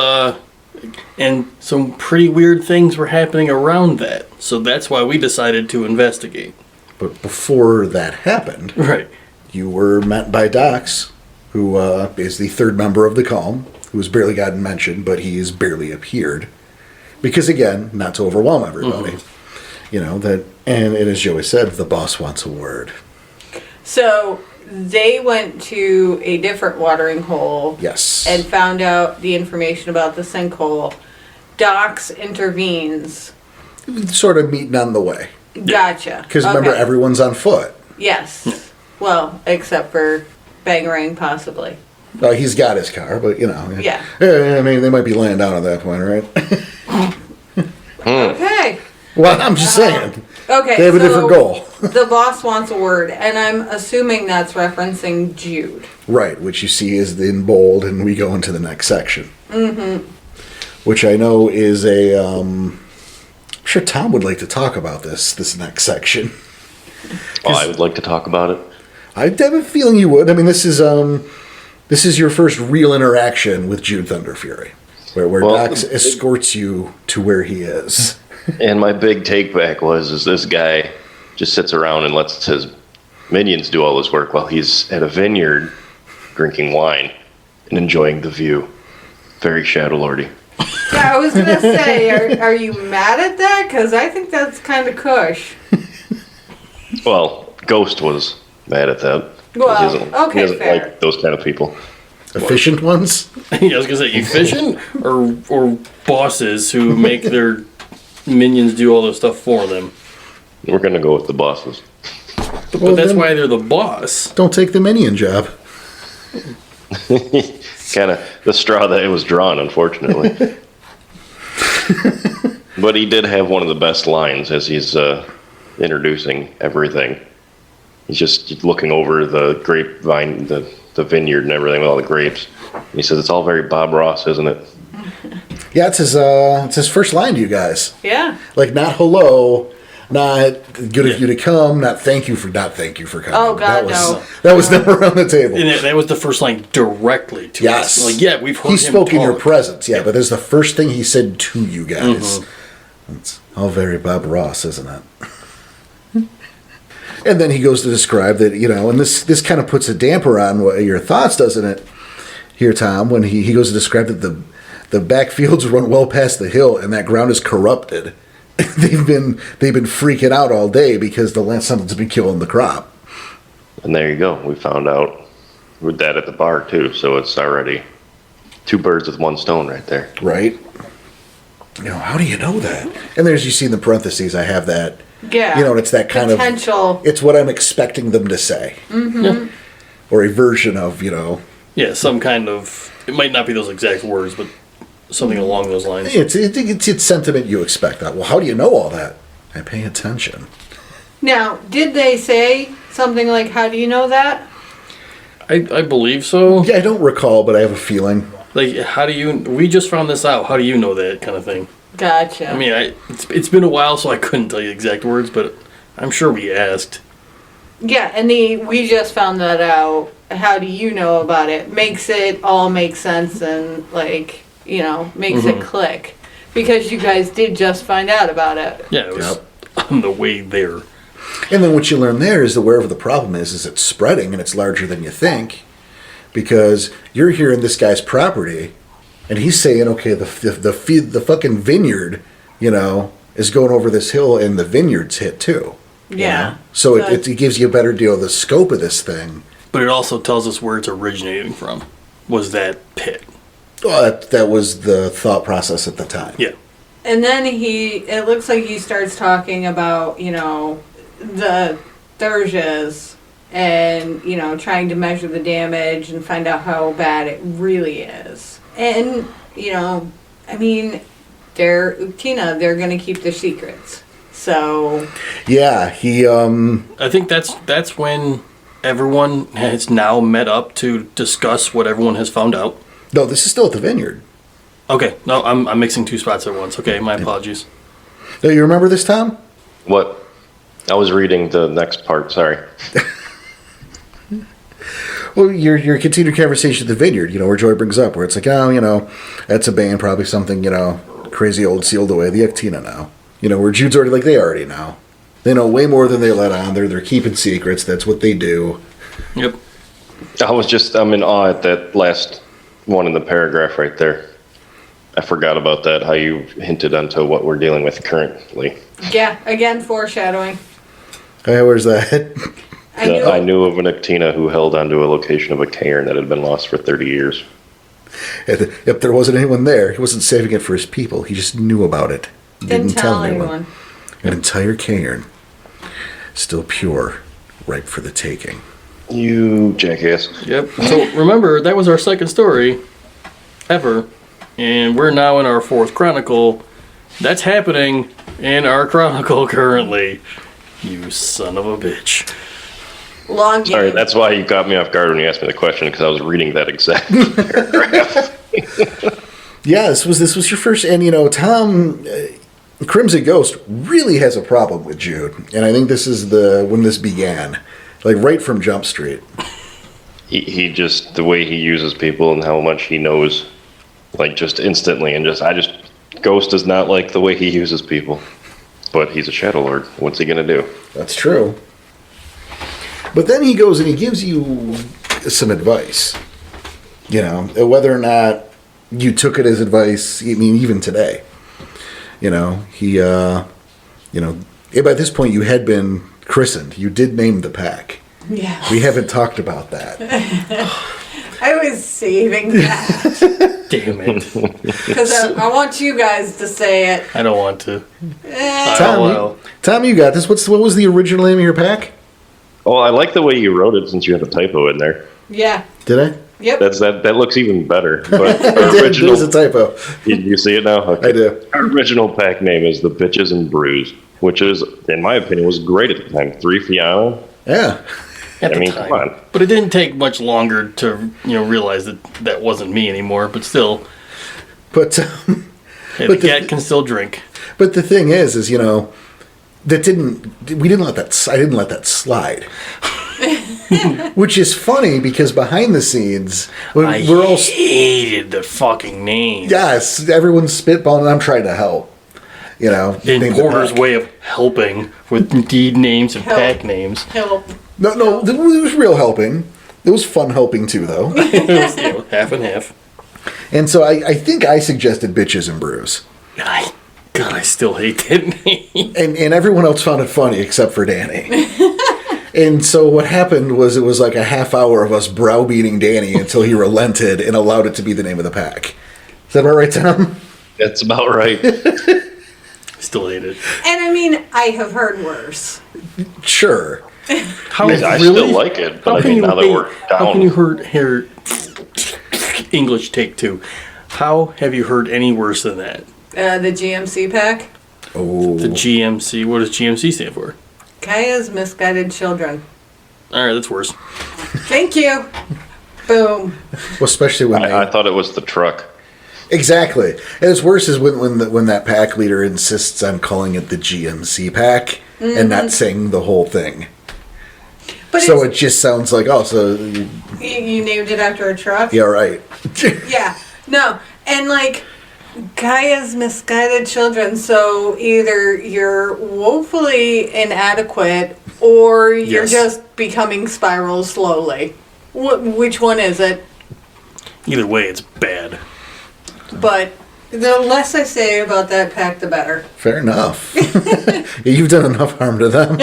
and some pretty weird things were happening around that. So that's why we decided to investigate. But before that happened, Right. you were met by Dox, who is the third member of the Calm, who has barely gotten mentioned, but he has barely appeared. Because again, not to overwhelm everybody. You know, and as Joey said, the boss wants a word. So they went to a different watering hole. Yes. And found out the information about the sinkhole. Dox intervenes. Sort of meeting on the way. Gotcha. Because remember, Okay. everyone's on foot. Yes. Well, except for Bangarang, possibly. He's got his car, but you know. Yeah. I mean, they might be laying down at that point, right? Okay. Well, I'm just saying. Okay. They have a so different goal. The boss wants a word, and I'm assuming that's referencing Jude. Right, which you see is in bold, and we go into the next section. Mm-hmm. Which I know is I'm sure Tom would like to talk about this next section. Oh, I would like to talk about it. I have a feeling you would. I mean, this is your first real interaction with Jude Thunderfury, where Dox escorts you to where he is. And my big take back is this guy just sits around and lets his minions do all this work while he's at a vineyard drinking wine and enjoying the view. Very Shadow Lordy. Yeah, I was gonna say, are you mad at that? Because I think that's kind of cush. Well, Ghost was mad at that. Well, he okay, doesn't fair. like those kind of people. Efficient ones? Yeah, I was gonna say efficient or bosses who make their minions do all this stuff for them. We're going to go with the bosses. But that's why they're the boss. Don't take the minion job. Kind of the straw that it was drawn, unfortunately. But he did have one of the best lines as he's introducing everything. He's just looking over the grapevine, the vineyard and everything with all the grapes. And he says, "It's all very Bob Ross, isn't it?" Yeah, it's his first line to you guys. Yeah. Like, not hello, not good of you to come, not thank you for coming. Oh, God, no. That was never on the table. And that was the first line directly to Yes. us. Like, yeah, we've heard He him spoke in your talk. presence, yeah, but that's the first thing he said to you guys. It's all very Bob Ross, isn't it? And then he goes to describe that, you know, and this kind of puts a damper on what your thoughts, doesn't it, here, Tom, when he goes to describe that the backfields run well past the hill and that ground is corrupted. they've been freaking out all day because the land something's been killing the crop. And there you go. We found out with that at the bar, too. So it's already 2 birds with 1 stone right there. Right? You know, how do you know that? And there's, you see in the parentheses, I have that. Yeah. You know, it's that kind potential. It's what I'm expecting them to say. Mm-hmm. Yeah. Or a version of, you know. Yeah, some kind of. It might not be those exact words, but something along those lines. It's sentiment you expect. That. Well, how do you know all that? I pay attention. Now, did they say something like, how do you know that? I believe so. Yeah, I don't recall, but I have a feeling. Like, how do you? We just found this out. How do you know that kind of thing? Gotcha. I mean, it's been a while, so I couldn't tell you the exact words, but I'm sure we asked. Yeah, and we just found that out. How do you know about it? Makes it all make sense and, like, you know, makes it click. Because you guys did just find out about it. Yeah, it was on the way there. And then what you learn there is that wherever the problem is it's spreading and it's larger than you think. Because you're here in this guy's property And he's saying, okay, the fucking vineyard, is going over this hill, and the vineyard's hit too. Yeah. So it gives you a better deal of the scope of this thing. But it also tells us where it's originating from. Was that pit? Well, that was the thought process at the time. Yeah. And then it looks like he starts talking about, the Thurges and, trying to measure the damage and find out how bad it really is. And, they're going to keep their secrets. So. Yeah, he, I think that's when everyone has now met up to discuss what everyone has found out. No, this is still at the vineyard. Okay, no, I'm mixing two spots at once. Okay, my apologies. No, you remember this, Tom? What? I was reading the next part, sorry. Well, your continued conversation at the vineyard, where Joy brings up, where it's like, that's a band, probably something, crazy old sealed away, the Actina now. Where Jude's already like, they already know. They know way more than they let on. They're keeping secrets. That's what they do. Yep. I'm in awe at that last one in the paragraph right there. I forgot about that, how you hinted onto what we're dealing with currently. Yeah, again, foreshadowing. Hey, where's that? I knew of an Actina who held onto a location of a cairn that had been lost for 30 years. Yep, there wasn't anyone there. He wasn't saving it for his people. He just knew about it. Didn't tell anyone. An entire cairn. Still pure. Ripe for the taking. You jackass. Yep. So remember, that was our second story ever. And we're now in our fourth chronicle. That's happening in our chronicle currently. You son of a bitch. Long game. Sorry, that's why you got me off guard when you asked me the question, because I was reading that exact paragraph. Yeah, this was your first, and Tom, Crimson Ghost really has a problem with Jude, and I think this is when this began, like right from Jump Street. He just, the way he uses people and how much he knows, like just instantly, and Ghost is not like the way he uses people, but he's a Shadow Lord. What's he gonna do? That's true. But then he goes and he gives you some advice, whether or not you took it as advice. I mean, even today, he, by this point you had been christened. You did name the pack. Yeah. We haven't talked about that. I was saving that. Damn it. Because I want you guys to say it. I don't want to. Tom, you got this. What was the original name of your pack? Oh, I like the way you wrote it since you had a typo in there. Yeah. Did I? Yep. That looks even better. But There's a typo. You see it now? Okay. I do. Our original pack name is the Bitches and Brews, which is, in my opinion, was great at the time. 3 Fiano. Yeah. At the time. Come on. But it didn't take much longer to realize that wasn't me anymore. But still, But hey, the cat can still drink. But the thing is I didn't let that slide. Which is funny because behind the scenes, I hated the fucking name. Yes, everyone's spitballing, and I'm trying to help. In Porter's way of helping with deed names and pack names. Help. No, it was real helping. It was fun helping too, though. It was, half and half. And so I think I suggested Bitches and Brews. God, I still hate that name. And everyone else found it funny except for Danny. And so what happened was it was like a half hour of us browbeating Danny until he relented and allowed it to be the name of the pack. Is that about right, Tom? That's about right. Still hate it. And I have heard worse. Sure. How, I still like it, but now that we're down. How can you hear English take two? How have you heard any worse than that? The GMC pack. Oh. The GMC. What does GMC stand for? Kaya's Misguided Children. All right, that's worse. Thank you. Boom. Well, especially when I thought it was the truck. Exactly. And it's worse is when that pack leader insists on calling it the GMC pack and not saying the whole thing. But so it just sounds like, so... You named it after a truck? Yeah, right. Yeah. No. And Kaya's Misguided Children, so either you're woefully inadequate or you're just becoming Spiral slowly. Which one is it? Either way, it's bad. But the less I say about that pack, the better. Fair enough. You've done enough harm to them.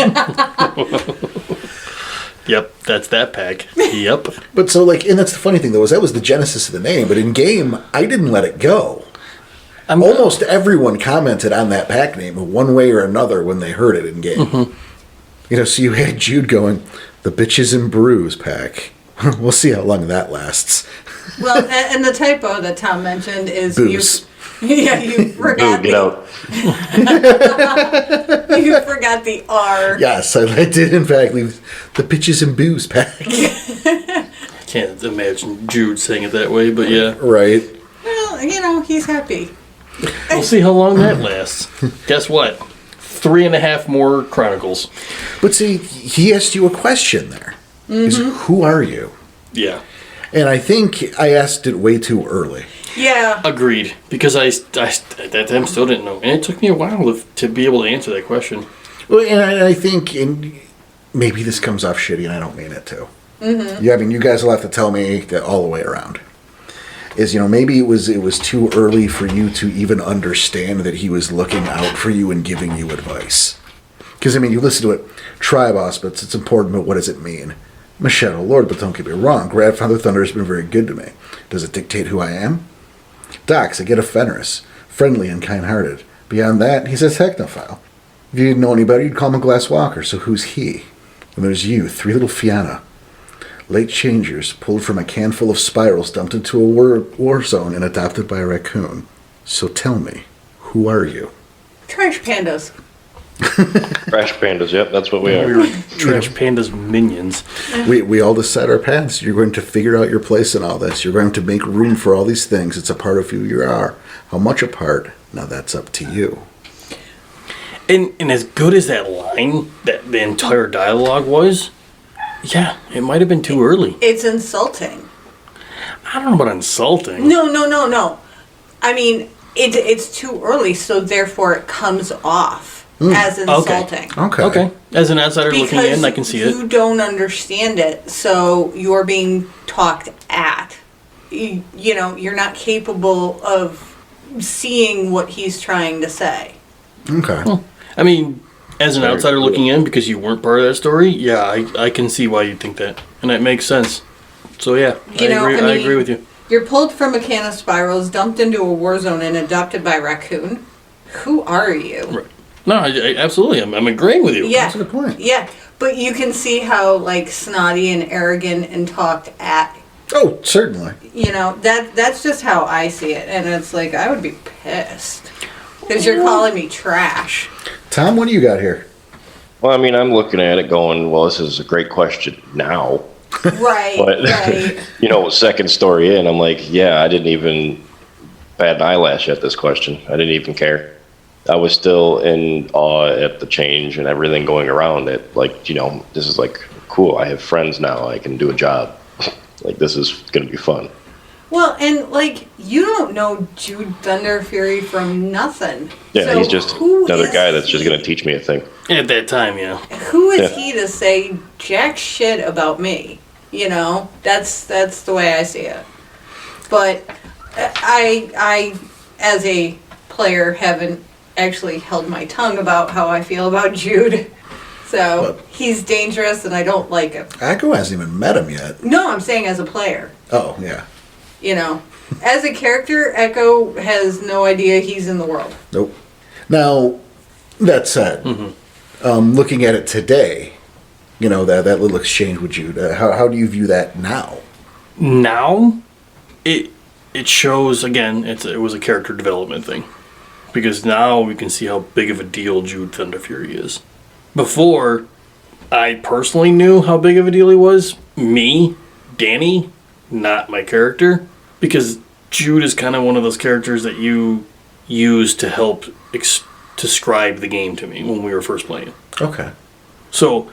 Yep, that's that pack. Yep. But so, like, and that's the funny thing, though, is that was the genesis of the name. But in game, I didn't let it go. Almost everyone commented on that pack name one way or another when they heard it in game. Mm-hmm. You know, so you had Jude going, the Bitches and Brews pack. We'll see how long that lasts. Well, and the typo that Tom mentioned is Booze. you forgot Get out. you forgot the R. Yes, I did in fact leave the Bitches and Booze pack. I can't imagine Jude saying it that way, but yeah. Right. Well, you know, he's happy. We'll see how long that lasts. Guess what? 3.5 more Chronicles. But see, he asked you a question there. Mm-hmm. Is who are you? Yeah. And I think I asked it way too early. Yeah. Agreed. Because I at that time still didn't know. And it took me a while to be able to answer that question. Well, and I think, and maybe this comes off shitty, and I don't mean it to. Mm-hmm. Yeah, I mean, you guys will have to tell me that all the way around. Is, you know, maybe it was too early for you to even understand that he was looking out for you and giving you advice. Because, I mean, you listen to it, try boss, but it's important, but what does it mean? I'm a Shadow Lord, but don't get me wrong, Grandfather Thunder has been very good to me. Does it dictate who I am? Dox, I get a Fenris, friendly and kind-hearted. Beyond that, he's a technophile. If you didn't know any better, you'd call him a Glass Walker, so who's he? And there's you, three little Fianna. Late changers, pulled from a can full of spirals, dumped into a war zone, and adopted by a raccoon. So tell me, who are you? Trash pandas. Trash pandas, yep, that's what we are. We were Trash Pandas minions. We all decide our paths. You're going to figure out your place in all this. You're going to make room for all these things. It's a part of who you are. How much a part? Now that's up to you. And as good as that line, that the entire dialogue was, yeah, it might have been too early. It's insulting. I don't know about insulting. No. I mean, it's too early, so therefore it comes off as insulting. Okay. As an outsider looking in, I can see it. You don't understand it, so you're being talked at. You know, you're not capable of seeing what he's trying to say. Okay. Well, I mean, as an outsider looking in, because you weren't part of that story, yeah, I can see why you'd think that. And that makes sense. So yeah, I agree with you. You're pulled from a can of spirals, dumped into a war zone, and adopted by a raccoon. Who are you? Right. No, I absolutely. I'm agreeing with you. Yeah. That's a good point. Yeah, but you can see how, like, snotty and arrogant and talked at. Oh, certainly. You know, that's just how I see it. And it's like, I would be pissed. Because you're calling me trash. Tom, what do you got here? Well, I mean, I'm looking at it going, well, this is a great question now. Right, But, right. you know, second story in, I'm like, yeah, I didn't even bat an eyelash at this question. I didn't even care. I was still in awe at the change and everything going around it. Like, you know, this is like, cool, I have friends now. I can do a job. Like, this is going to be fun. Well, and, like, you don't know Jude Thunder Fury from nothing. Yeah, So he's just who another is guy that's just he? going to teach me a thing. At that time, yeah. Who is Yeah. he to say jack shit about me? You know, that's the way I see it. But I as a player, haven't actually held my tongue about how I feel about Jude. So he's dangerous, and I don't like him. Echo hasn't even met him yet. No, I'm saying as a player. Oh, yeah. You know, as a character, Echo has no idea he's in the world. Nope. Now, that said, looking at it today, you know, that little exchange with Jude, how do you view that now? Now, it shows, again, it was a character development thing. Because now we can see how big of a deal Jude Thunder Fury is. Before, I personally knew how big of a deal he was. Me, Danny, not my character. Because Jude is kind of one of those characters that you use to help describe the game to me when we were first playing. Okay. So,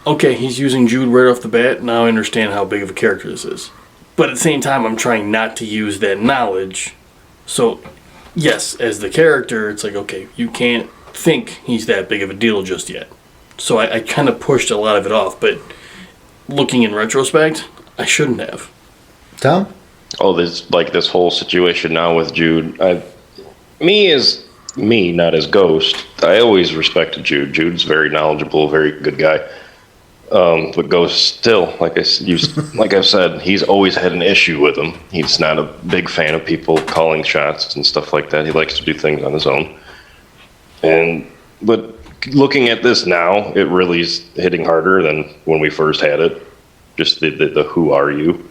okay, he's using Jude right off the bat. Now I understand how big of a character this is. But at the same time, I'm trying not to use that knowledge. So, yes, as the character, it's like, okay, you can't think he's that big of a deal just yet. So I kind of pushed a lot of it off. But looking in retrospect, I shouldn't have. Tom? Oh, this whole situation now with Jude. Me, not as Ghost. I always respected Jude. Jude's very knowledgeable, very good guy. But Ghost still, like I've said, he's always had an issue with him. He's not a big fan of people calling shots and stuff like that. He likes to do things on his own. But looking at this now, it really is hitting harder than when we first had it. Just the who are you?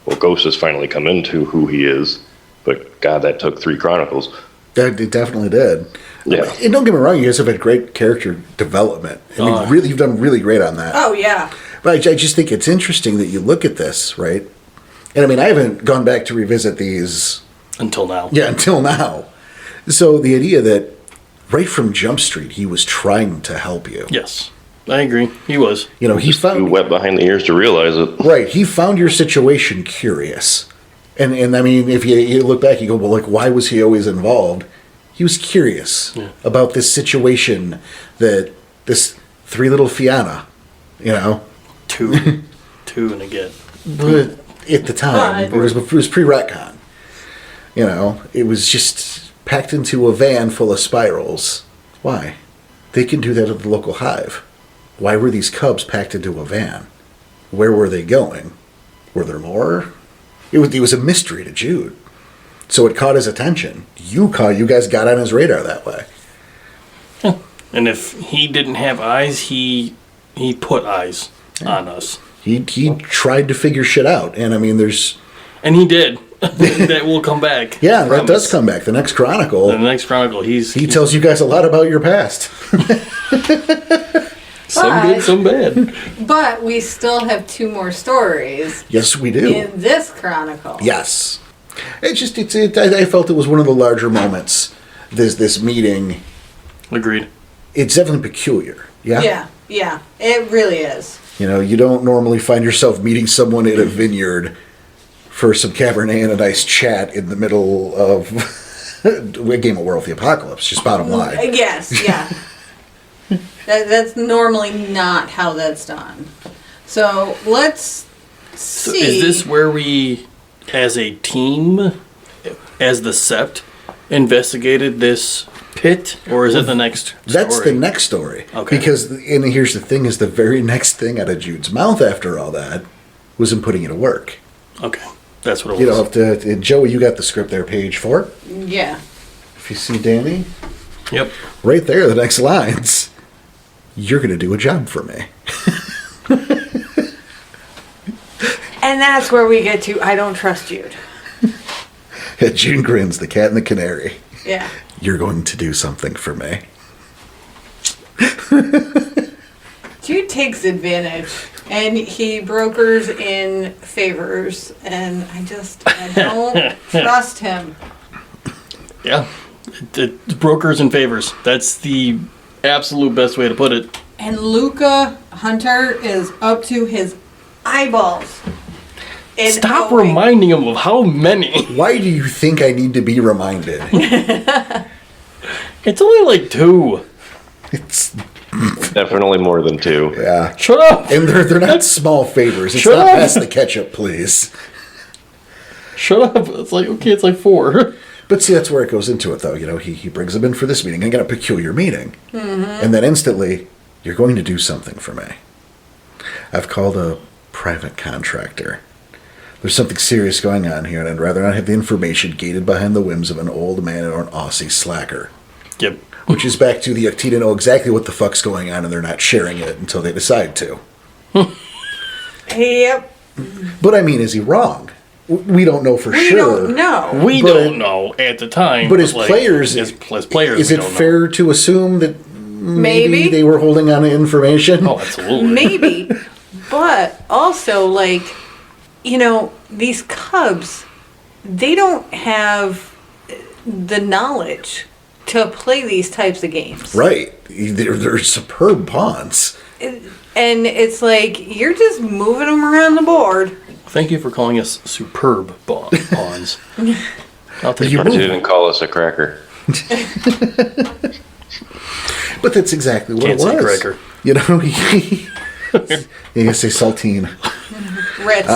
Well, Ghost has finally come into who he is. But God, that took 3 Chronicles. It definitely did. Yeah. And don't get me wrong, you guys have had great character development. I mean, you've done really great on that. Oh, yeah. But I just think it's interesting that you look at this, right? And I mean, I haven't gone back to revisit these Until now. Yeah, until now. So the idea that right from Jump Street, he was trying to help you. Yes. I agree. He was. You know, he You found wet behind the ears to realize it. right. He found your situation curious, and I mean, if you look back, you go, well, like, why was he always involved? He was curious about this situation that this 3 little Fianna, you know, 2 and again. but at the time it was pre-retcon. You know, it was just packed into a van full of spirals. Why? They can do that at the local hive. Why were these cubs packed into a van? Where were they going? Were there more? It was a mystery to Jude. So it caught his attention. You guys got on his radar that way. And if he didn't have eyes, he put eyes on us. He tried to figure shit out. And I mean, And he did. That will come back. yeah, that does come back. The next Chronicle. The next Chronicle, he tells you guys a lot about your past. some good, some bad. But we still have 2 more stories Yes, we do. in this Chronicle. Yes. I felt it was one of the larger moments. This meeting. Agreed. It's definitely peculiar. Yeah? Yeah, it really is. You know, you don't normally find yourself meeting someone in a vineyard for some Cabernet and a nice chat in the middle of a Game of War with the Apocalypse, just bottom line. Yes, yeah. That's normally not how that's done. So let's So see. is this where we, as a team, as the Sept, investigated this pit, or is it the next That's story? the next story. Okay. Because, and here's the thing, is the very next thing out of Jude's mouth after all that was him putting it to work. Okay, that's what it You was. know, and Joey, you got the script there, page 4. Yeah. If you see Danny, Yep. right there, the next lines. You're going to do a job for me. And that's where we get to I don't trust Jude. June grins, the cat and the canary. Yeah. You're going to do something for me. Jude takes advantage and he brokers in favors and I don't trust him. Yeah. Brokers and favors. That's the absolute best way to put it. And Luca Hunter is up to his eyeballs. in Stop owing. reminding him of how many. Why do you think I need to be reminded? It's only like 2. It's Definitely more than 2. yeah. Shut up. And they're not small favors. It's Shut not up. pass the ketchup, please. Shut up. It's like, okay, it's like 4. But see, that's where it goes into it, though. You know, he brings them in for this meeting. I got a peculiar meeting. Mm-hmm. And then instantly, you're going to do something for me. I've called a private contractor. There's something serious going on here, and I'd rather not have the information gated behind the whims of an old man or an Aussie slacker. Yep. Which is back to the Octita know exactly what the fuck's going on, and they're not sharing it until they decide to. Yep. But I mean, is he wrong? We don't know for We sure. don't know. We But- don't know at the time. But as like, players, as players, is we it don't know. fair to assume that maybe Maybe. they were holding on to information? Oh, absolutely. Maybe. But also, like, you know, these Cubs, they don't have the knowledge to play these types of games. Right. They're superb pawns. And it's like, you're just moving them around the board. Thank you for calling us superb pawns. I'll take You it. But you didn't call us a cracker. But that's exactly what Can't it say was. cracker. You know, you can say saltine. Ritz.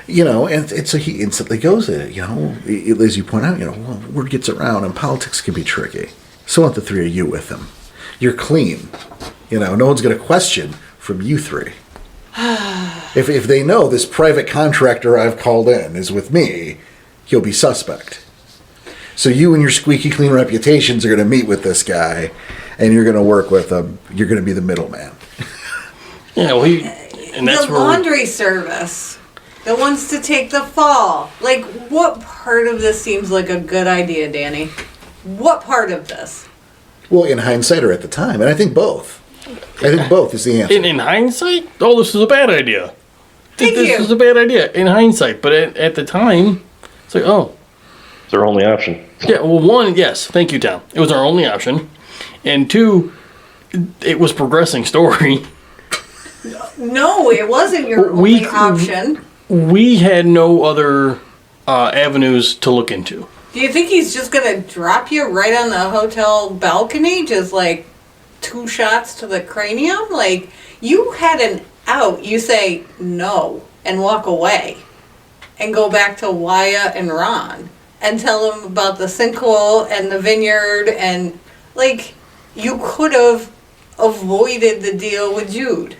And so he instantly goes at it, as you point out, well, word gets around and politics can be tricky. So I want the three of you with him. You're clean. No one's going to question from you three. If they know this private contractor I've called in is with me, he'll be suspect. So you and your squeaky clean reputations are going to meet with this guy, and you're going to work with him. You're going to be the middleman. Yeah, and that's the laundry service that wants to take the fall. Like, what part of this seems like a good idea, Danny? What part of this? Well, in hindsight or at the time, and I think both. I think both is the answer. In hindsight, this is a bad idea. Thank you. This is a bad idea in hindsight, but at the time, it's like, It's our only option. Yeah, well, one, yes, thank you, Tom. It was our only option. And two, it was progressing story. No, it wasn't your only option. We had no other avenues to look into. Do you think he's just going to drop you right on the hotel balcony? Just like 2 shots to the cranium? Like, you had an out. You say no and walk away and go back to Wyatt and Ron and tell them about the sinkhole and the vineyard, and like, you could have avoided the deal with Jude.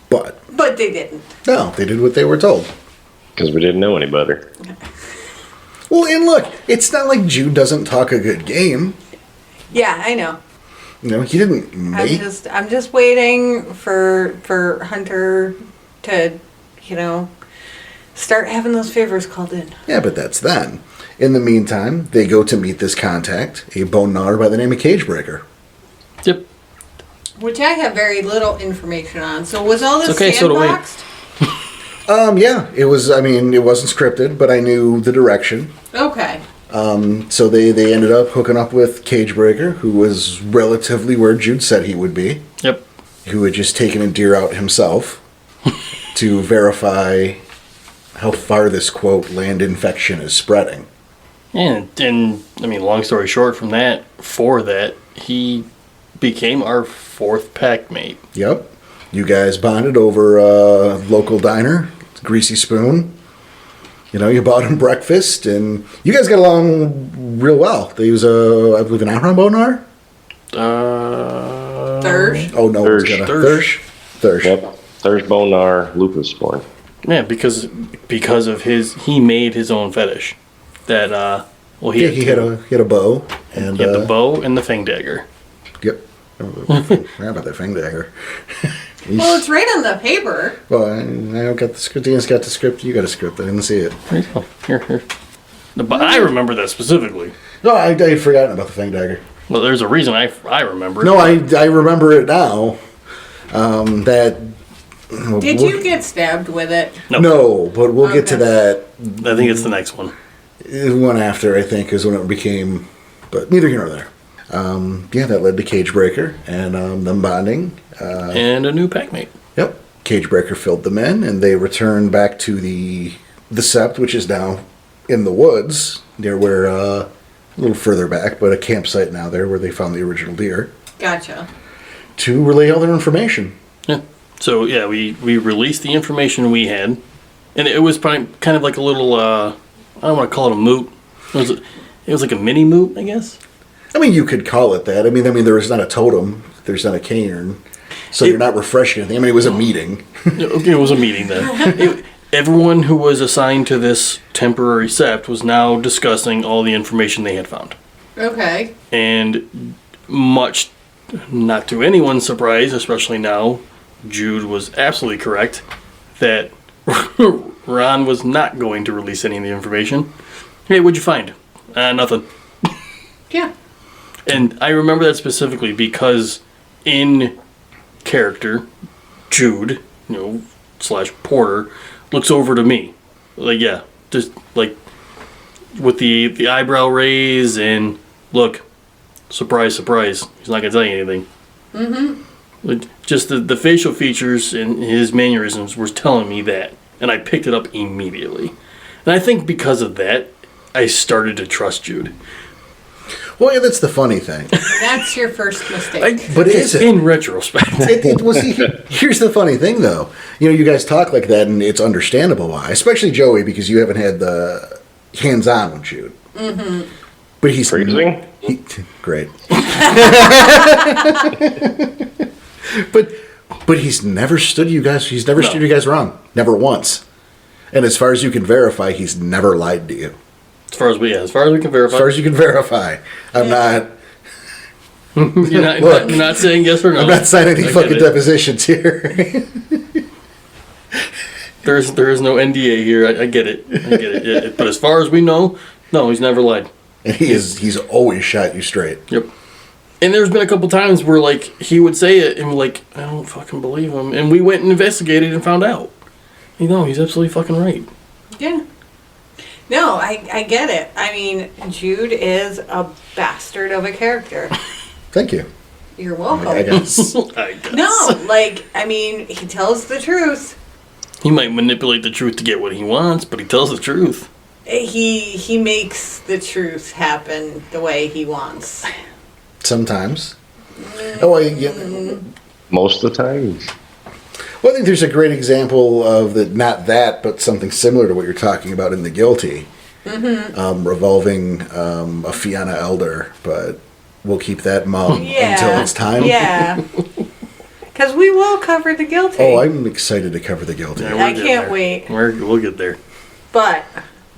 But they didn't. No, they did what they were told. Because we didn't know any better. Well, and look, it's not like Jude doesn't talk a good game. Yeah, I know. He didn't make... I'm just waiting for Hunter to, start having those favors called in. Yeah, but that's then. In the meantime, they go to meet this contact, a bone gnawer by the name of Cagebreaker. Yep. Which I have very little information on. So was all this Okay, so do we. sandboxed? Yeah, it was, it wasn't scripted, but I knew the direction. Okay. So they ended up hooking up with Cagebreaker, who was relatively where Jude said he would be. Yep. Who had just taken a deer out himself to verify how far this, quote, land infection is spreading. And long story short from that, he became our 4th pack mate. Yep. You guys bonded over a local diner, Greasy Spoon. You bought him breakfast, and you guys got along real well. They was, I believe, an Ahram Bonar? Thursh? Oh, no. Thursh. Thursh. Yep. Thursh Bonar, Lupus Sporn. Yeah, because of he made his own fetish. That, he had a bow. And, he had the bow and the fang dagger. Yep. Forgot about that fang dagger. Well, it's right on the paper. Well, I don't got the script. Dean's got the script. You got a script. I didn't see it. Here. But I remember that specifically. No, I had forgotten about the fang dagger. Well, there's a reason I remember it. No, I remember it now. Did you get stabbed with it? No, but we'll get to that. I think it's the next one. One after, I think, is when it became... But neither here nor there. That led to Cagebreaker and them bonding. And a new packmate. Yep. Cagebreaker filled them in, and they returned back to the Sept, which is now in the woods, near where, a little further back, but a campsite now there where they found the original deer. Gotcha. To relay all their information. Yeah. So, yeah, we released the information we had, and it was probably kind of like a little, I don't want to call it a moot. It was like a mini moot, I guess. You could call it that. There was not a totem. There's not a cairn. So you're not refreshing anything. It was a meeting. Okay, it was a meeting then. Everyone who was assigned to this temporary sept was now discussing all the information they had found. Okay. And much, not to anyone's surprise, especially now, Jude was absolutely correct that Ron was not going to release any of the information. Hey, what'd you find? Nothing. Yeah. And I remember that specifically because in character, Jude, / Porter, looks over to me. Just with the eyebrow raise and look, surprise, surprise. He's not going to tell you anything. Mm-hmm. Just the facial features and his mannerisms were telling me that. And I picked it up immediately. And I think because of that, I started to trust Jude. Well, yeah, that's the funny thing. That's your first mistake. But is it? In retrospect. Well, see, here's the funny thing, though. You know, you guys talk like that, and it's understandable why. Especially Joey, because you haven't had the hands-on with Jude. Mm-hmm. But he's... Phrasing? Great. But he's never stood you guys... He's never stood you guys wrong. Never once. And as far as you can verify, he's never lied to you. As far as we can verify. As far as you can verify. I'm not... You're not saying yes or no. I'm not signing any fucking depositions here. There is no NDA here. I get it. Yeah. But as far as we know, no, he's never lied. And he's always shot you straight. Yep. And there's been a couple times where, like, he would say it, and we're like, I don't fucking believe him. And we went and investigated and found out. You know, he's absolutely fucking right. Yeah. No, I get it. I mean, Jude is a bastard of a character. Thank you. You're welcome. I guess. No, like, I mean, he tells the truth. He might manipulate the truth to get what he wants, but he tells the truth. He makes the truth happen the way he wants. Sometimes. Oh, yeah. Most of the time. Well, I think there's a great example of not that, but something similar to what you're talking about in The Guilty, revolving a Fianna Elder, but we'll keep that mum until it's time. Yeah. Because we will cover The Guilty. Oh, I'm excited to cover The Guilty. Yeah, I can't wait. We'll get there. But,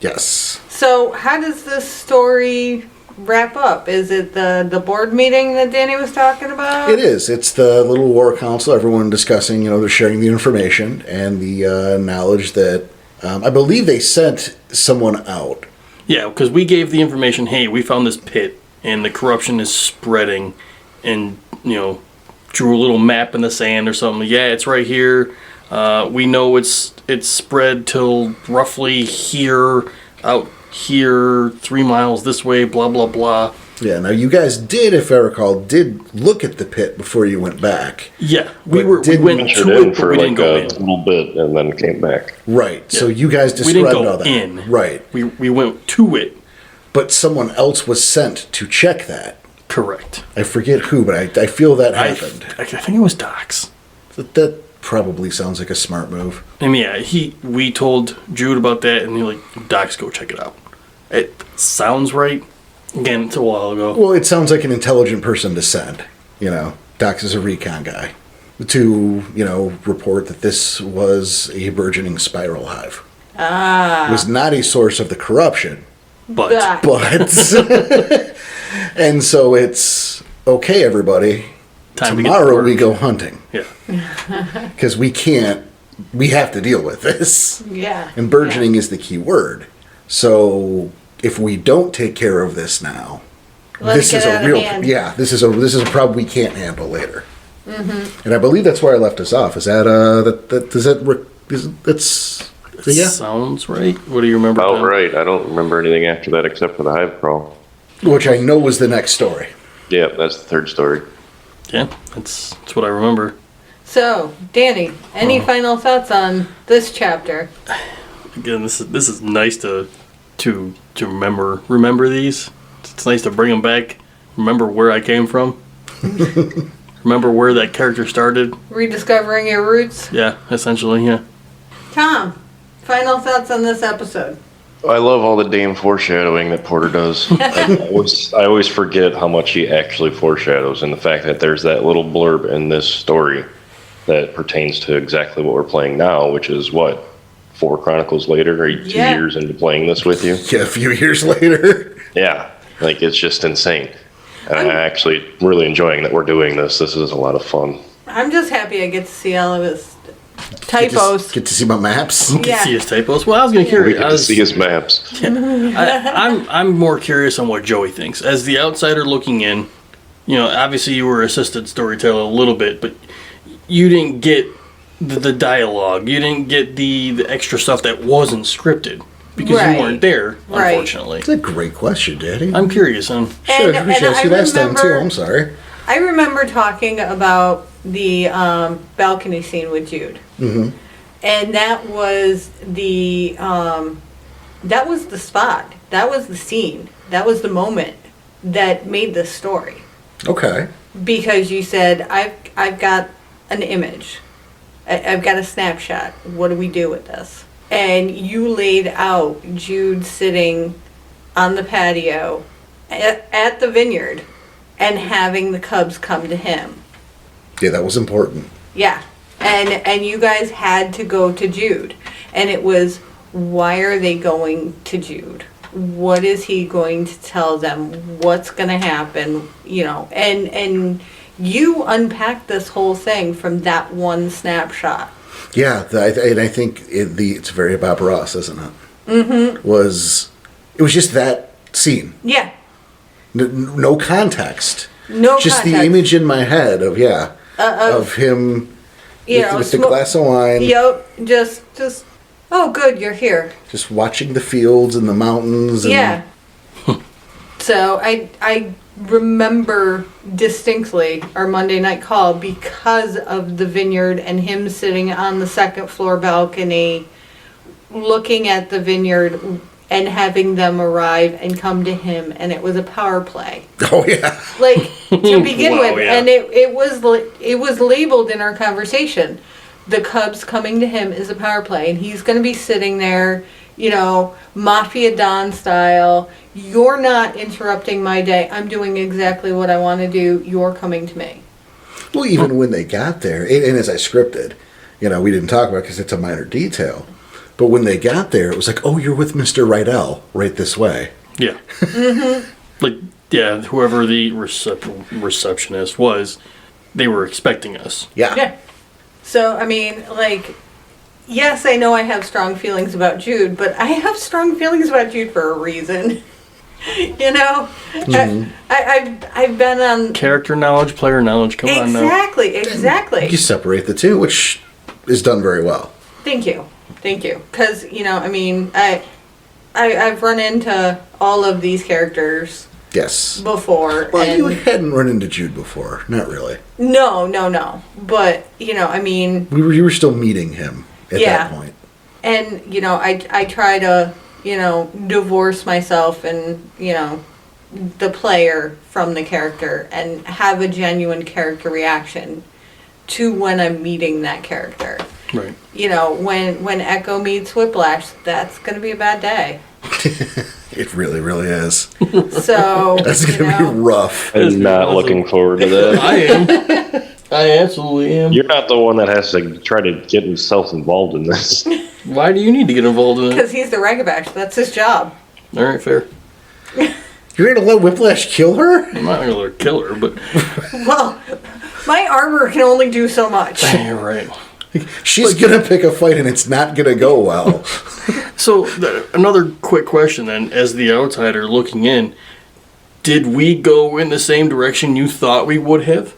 Yes. so how does this story wrap up? Is it the board meeting that Danny was talking about? It is. It's the little war council, everyone discussing, they're sharing the information and the knowledge that, I believe they sent someone out. Yeah, because we gave the information, hey, we found this pit, and the corruption is spreading, and, drew a little map in the sand or something. Yeah, it's right here. We know it's spread till roughly here, out here, 3 miles this way, blah, blah, blah. Yeah, now you guys did, if I recall, look at the pit before you went back. Yeah, we But went Ventured to in it, but for we like didn't go a in. little bit and then came back. Right, so Yeah. you guys We didn't described go all that. in. Right, We went to it. but someone else was sent to check that. Correct. I forget who, but I feel that I happened. think it was Doc's. That probably sounds like a smart move. I mean, yeah, we told Jude about that, and he Doc's, go check it out. It sounds right. Again, it's a while ago. Well, it sounds like an intelligent person to send. Dox is a recon guy. To, report that this was a burgeoning spiral hive. It was not a source of the corruption, But but... and so it's, okay, everybody, time to get to tomorrow work. we go hunting. Yeah. Because we have to deal with this. Yeah. And burgeoning is the key word. So if we don't take care of this now, Let's get out of hand. this is a problem we can't handle later. Mm-hmm. And I believe that's where I left us off. Is that yeah? Sounds right. What do you remember? About Tom? right. I don't remember anything after that except for the hive crawl. Which I know was the next story. Yeah, that's the third story. Yeah, that's what I remember. So, Danny, any final thoughts on this chapter? Again, this is nice to remember these. It's nice to bring them back. Remember where I came from. Remember where that character started. Rediscovering your roots? Yeah, essentially, yeah. Tom, final thoughts on this episode? I love all the damn foreshadowing that Porter does. I always forget how much he actually foreshadows, and the fact that there's that little blurb in this story that pertains to exactly what we're playing now, which is 4 Chronicles later, or 2 years into playing this with you? Yeah, a few years later. Yeah, it's just insane. And I'm actually really enjoying that we're doing this. This is a lot of fun. I'm just happy I get to see all of his typos. Get to see my maps. You Yeah. can see his typos. Well, I was going to We curious. get to see his maps. I'm more curious on what Joey thinks. As the outsider looking in, obviously you were assisted storyteller a little bit, but you didn't get the dialogue. You didn't get the extra stuff that wasn't scripted because you weren't there, Right. unfortunately. That's a great question, Daddy. I'm curious. And- we should and ask you I last time, too. remember- I'm sorry. I remember talking about the balcony scene with Jude. Mm-hmm. And that was the spot. That was the scene. That was the moment that made this story. Okay. Because you said, I've got an image. I've got a snapshot. What do we do with this? And you laid out Jude sitting on the patio at the vineyard and having the Cubs come to him. Yeah, that was important. Yeah. And you guys had to go to Jude. And it was, why are they going to Jude? What is he going to tell them? What's going to happen? You know, and you unpacked this whole thing from that one snapshot. Yeah, and I think it's very Bob Ross, isn't it? Mm-hmm. It was just that scene. Yeah. No context. No just context. the image in my head of him with the glass of wine. Yep. Just. Oh, good, you're here. Just watching the fields and the mountains. And yeah. So I remember distinctly our Monday night call because of the vineyard and him sitting on the second floor balcony looking at the vineyard and having them arrive and come to him, and it was a power play. Oh yeah. Like to begin Wow, with, yeah. and it was labeled in our conversation. The Cubs coming to him is a power play, and he's going to be sitting there, you know, Mafia Don style. You're not interrupting my day. I'm doing exactly what I want to do. You're coming to me. Well, even when they got there, and as I scripted, you know, we didn't talk about it because it's a minor detail. But when they got there, it was like, oh, you're with Mr. Rydell right this way. Yeah. Like, yeah, whoever the receptionist was, they were expecting us. Yeah. Yeah. So, I mean, like, yes, I know I have strong feelings about Jude, but I have strong feelings about Jude for a reason. You know? Mm-hmm. I've been on... Character knowledge, player knowledge, come on now. Exactly. You separate the two, which is done very well. Thank you. Because, you know, I mean, I've run into all of these characters Yes. before. Well, and you hadn't run into Jude before. Not really. No. But, you know, I mean... You were still meeting him at Yeah. that point. And, you know, I try to, you know, divorce myself and, you know, the player from the character and have a genuine character reaction to when I'm meeting that character. Right. You know, when Echo meets Whiplash, that's going to be a bad day. It really, really is. So, That's you going to know, be rough. I'm not looking forward to that. I am. I absolutely am. You're not the one that has to try to get himself involved in this. Why do you need to get involved in it? because he's the Ragabash. That's his job. All right, fair. You're going to let Whiplash kill her? I'm not going to let her kill her, but... Well, my armor can only do so much. You're right. She's going to pick a fight and it's not going to go well. So, another quick question then. As the outsider looking in, did we go in the same direction you thought we would have?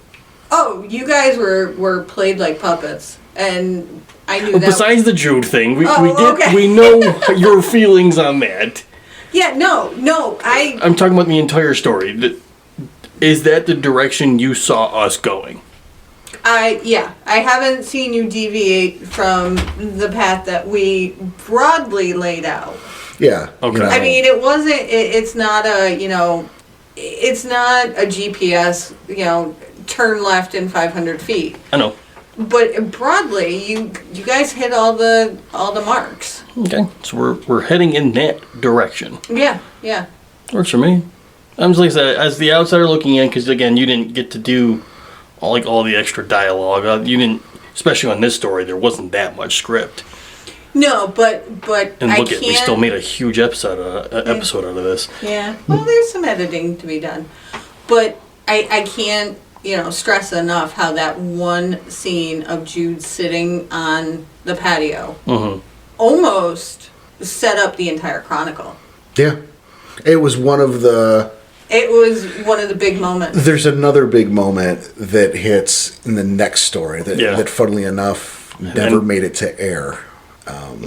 Oh, you guys were played like puppets, and I knew that. Besides the Jude thing, we okay. we know your feelings on that. Yeah, no, I'm talking about the entire story. Is that the direction you saw us going? I haven't seen you deviate from the path that we broadly laid out. Yeah. Okay. you know. I mean, it wasn't. It's not a, you know, it's not a GPS. You know, turn left in 500 feet. I know. But broadly, you guys hit all the marks. Okay, so we're heading in that direction. Yeah. Works for me. I'm just like I said, as the outsider looking in, because again, you didn't get to do all the extra dialogue. You didn't, especially on this story, there wasn't that much script. No, but And I look can't. we still made a huge episode out of this. Yeah. Well, there's some editing to be done, but I can't, you know, stress enough how that one scene of Jude sitting on the patio almost set up the entire Chronicle. Yeah. It was one of the... It was one of the big moments. There's another big moment that hits in the next story that funnily enough, never made it to air.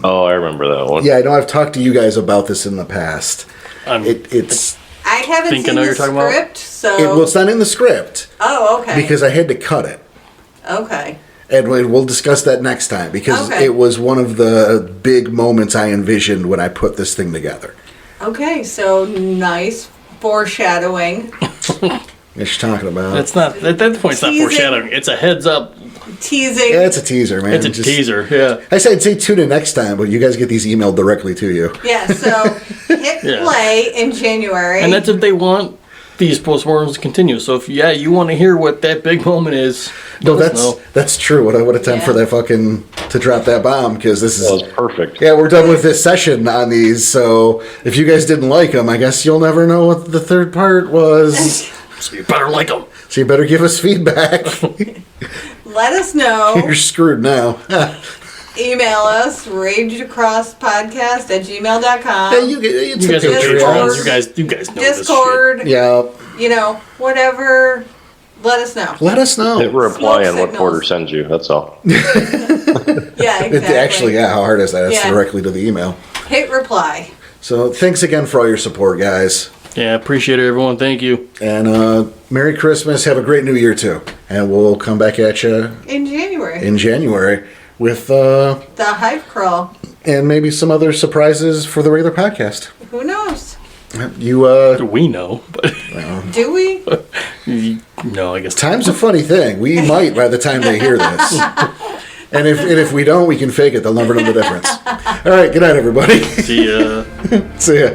Oh, I remember that one. Yeah, I know I've talked to you guys about this in the past. It's... I haven't think I seen know the you're talking about. script, so... it's not in the script. Oh, okay. Because I had to cut it. Okay. And we'll discuss that next time because Okay. it was one of the big moments I envisioned when I put this thing together. Okay, so nice Foreshadowing. What you talking about? That's not, at that point, it's not Teasing. foreshadowing. It's a heads up. Teasing. Yeah, it's a teaser, man. It's a teaser, yeah. I said say tune in next time, but you guys get these emailed directly to you. Yeah, so hit Yeah. play in January. And that's if they want these postmortems to continue. So if, you want to hear what that big moment is, No, let us know. that's true. What a time for that fucking to drop that bomb, because this is That was perfect. yeah, we're done with this session on these. So if you guys didn't like them, I guess you'll never know what the third part was. So you better like them. So you better give us feedback. Let us know. You're screwed now. Email us, ragecrosspodcast@gmail.com. Hey, you You guys are Discord. patrons. You guys know Discord. Yeah, Whatever. Let us know. let us know. Hit reply on what signals. Porter sends you. That's all. Yeah, exactly. Actually, yeah, how hard is that? It's Yeah. directly to the email. Hit reply. So thanks again for all your support, guys. Yeah, appreciate it, everyone. Thank you. And Merry Christmas. Have a great New Year, too. And we'll come back at you In January. in January with, The hype crawl. and maybe some other surprises for the regular podcast. Who knows? You, We know, but Do we? no, I guess. time's a funny thing. We might by the time they hear this. And if we don't, we can fake it. They'll never know the difference. All right, good night, everybody. See ya. See ya.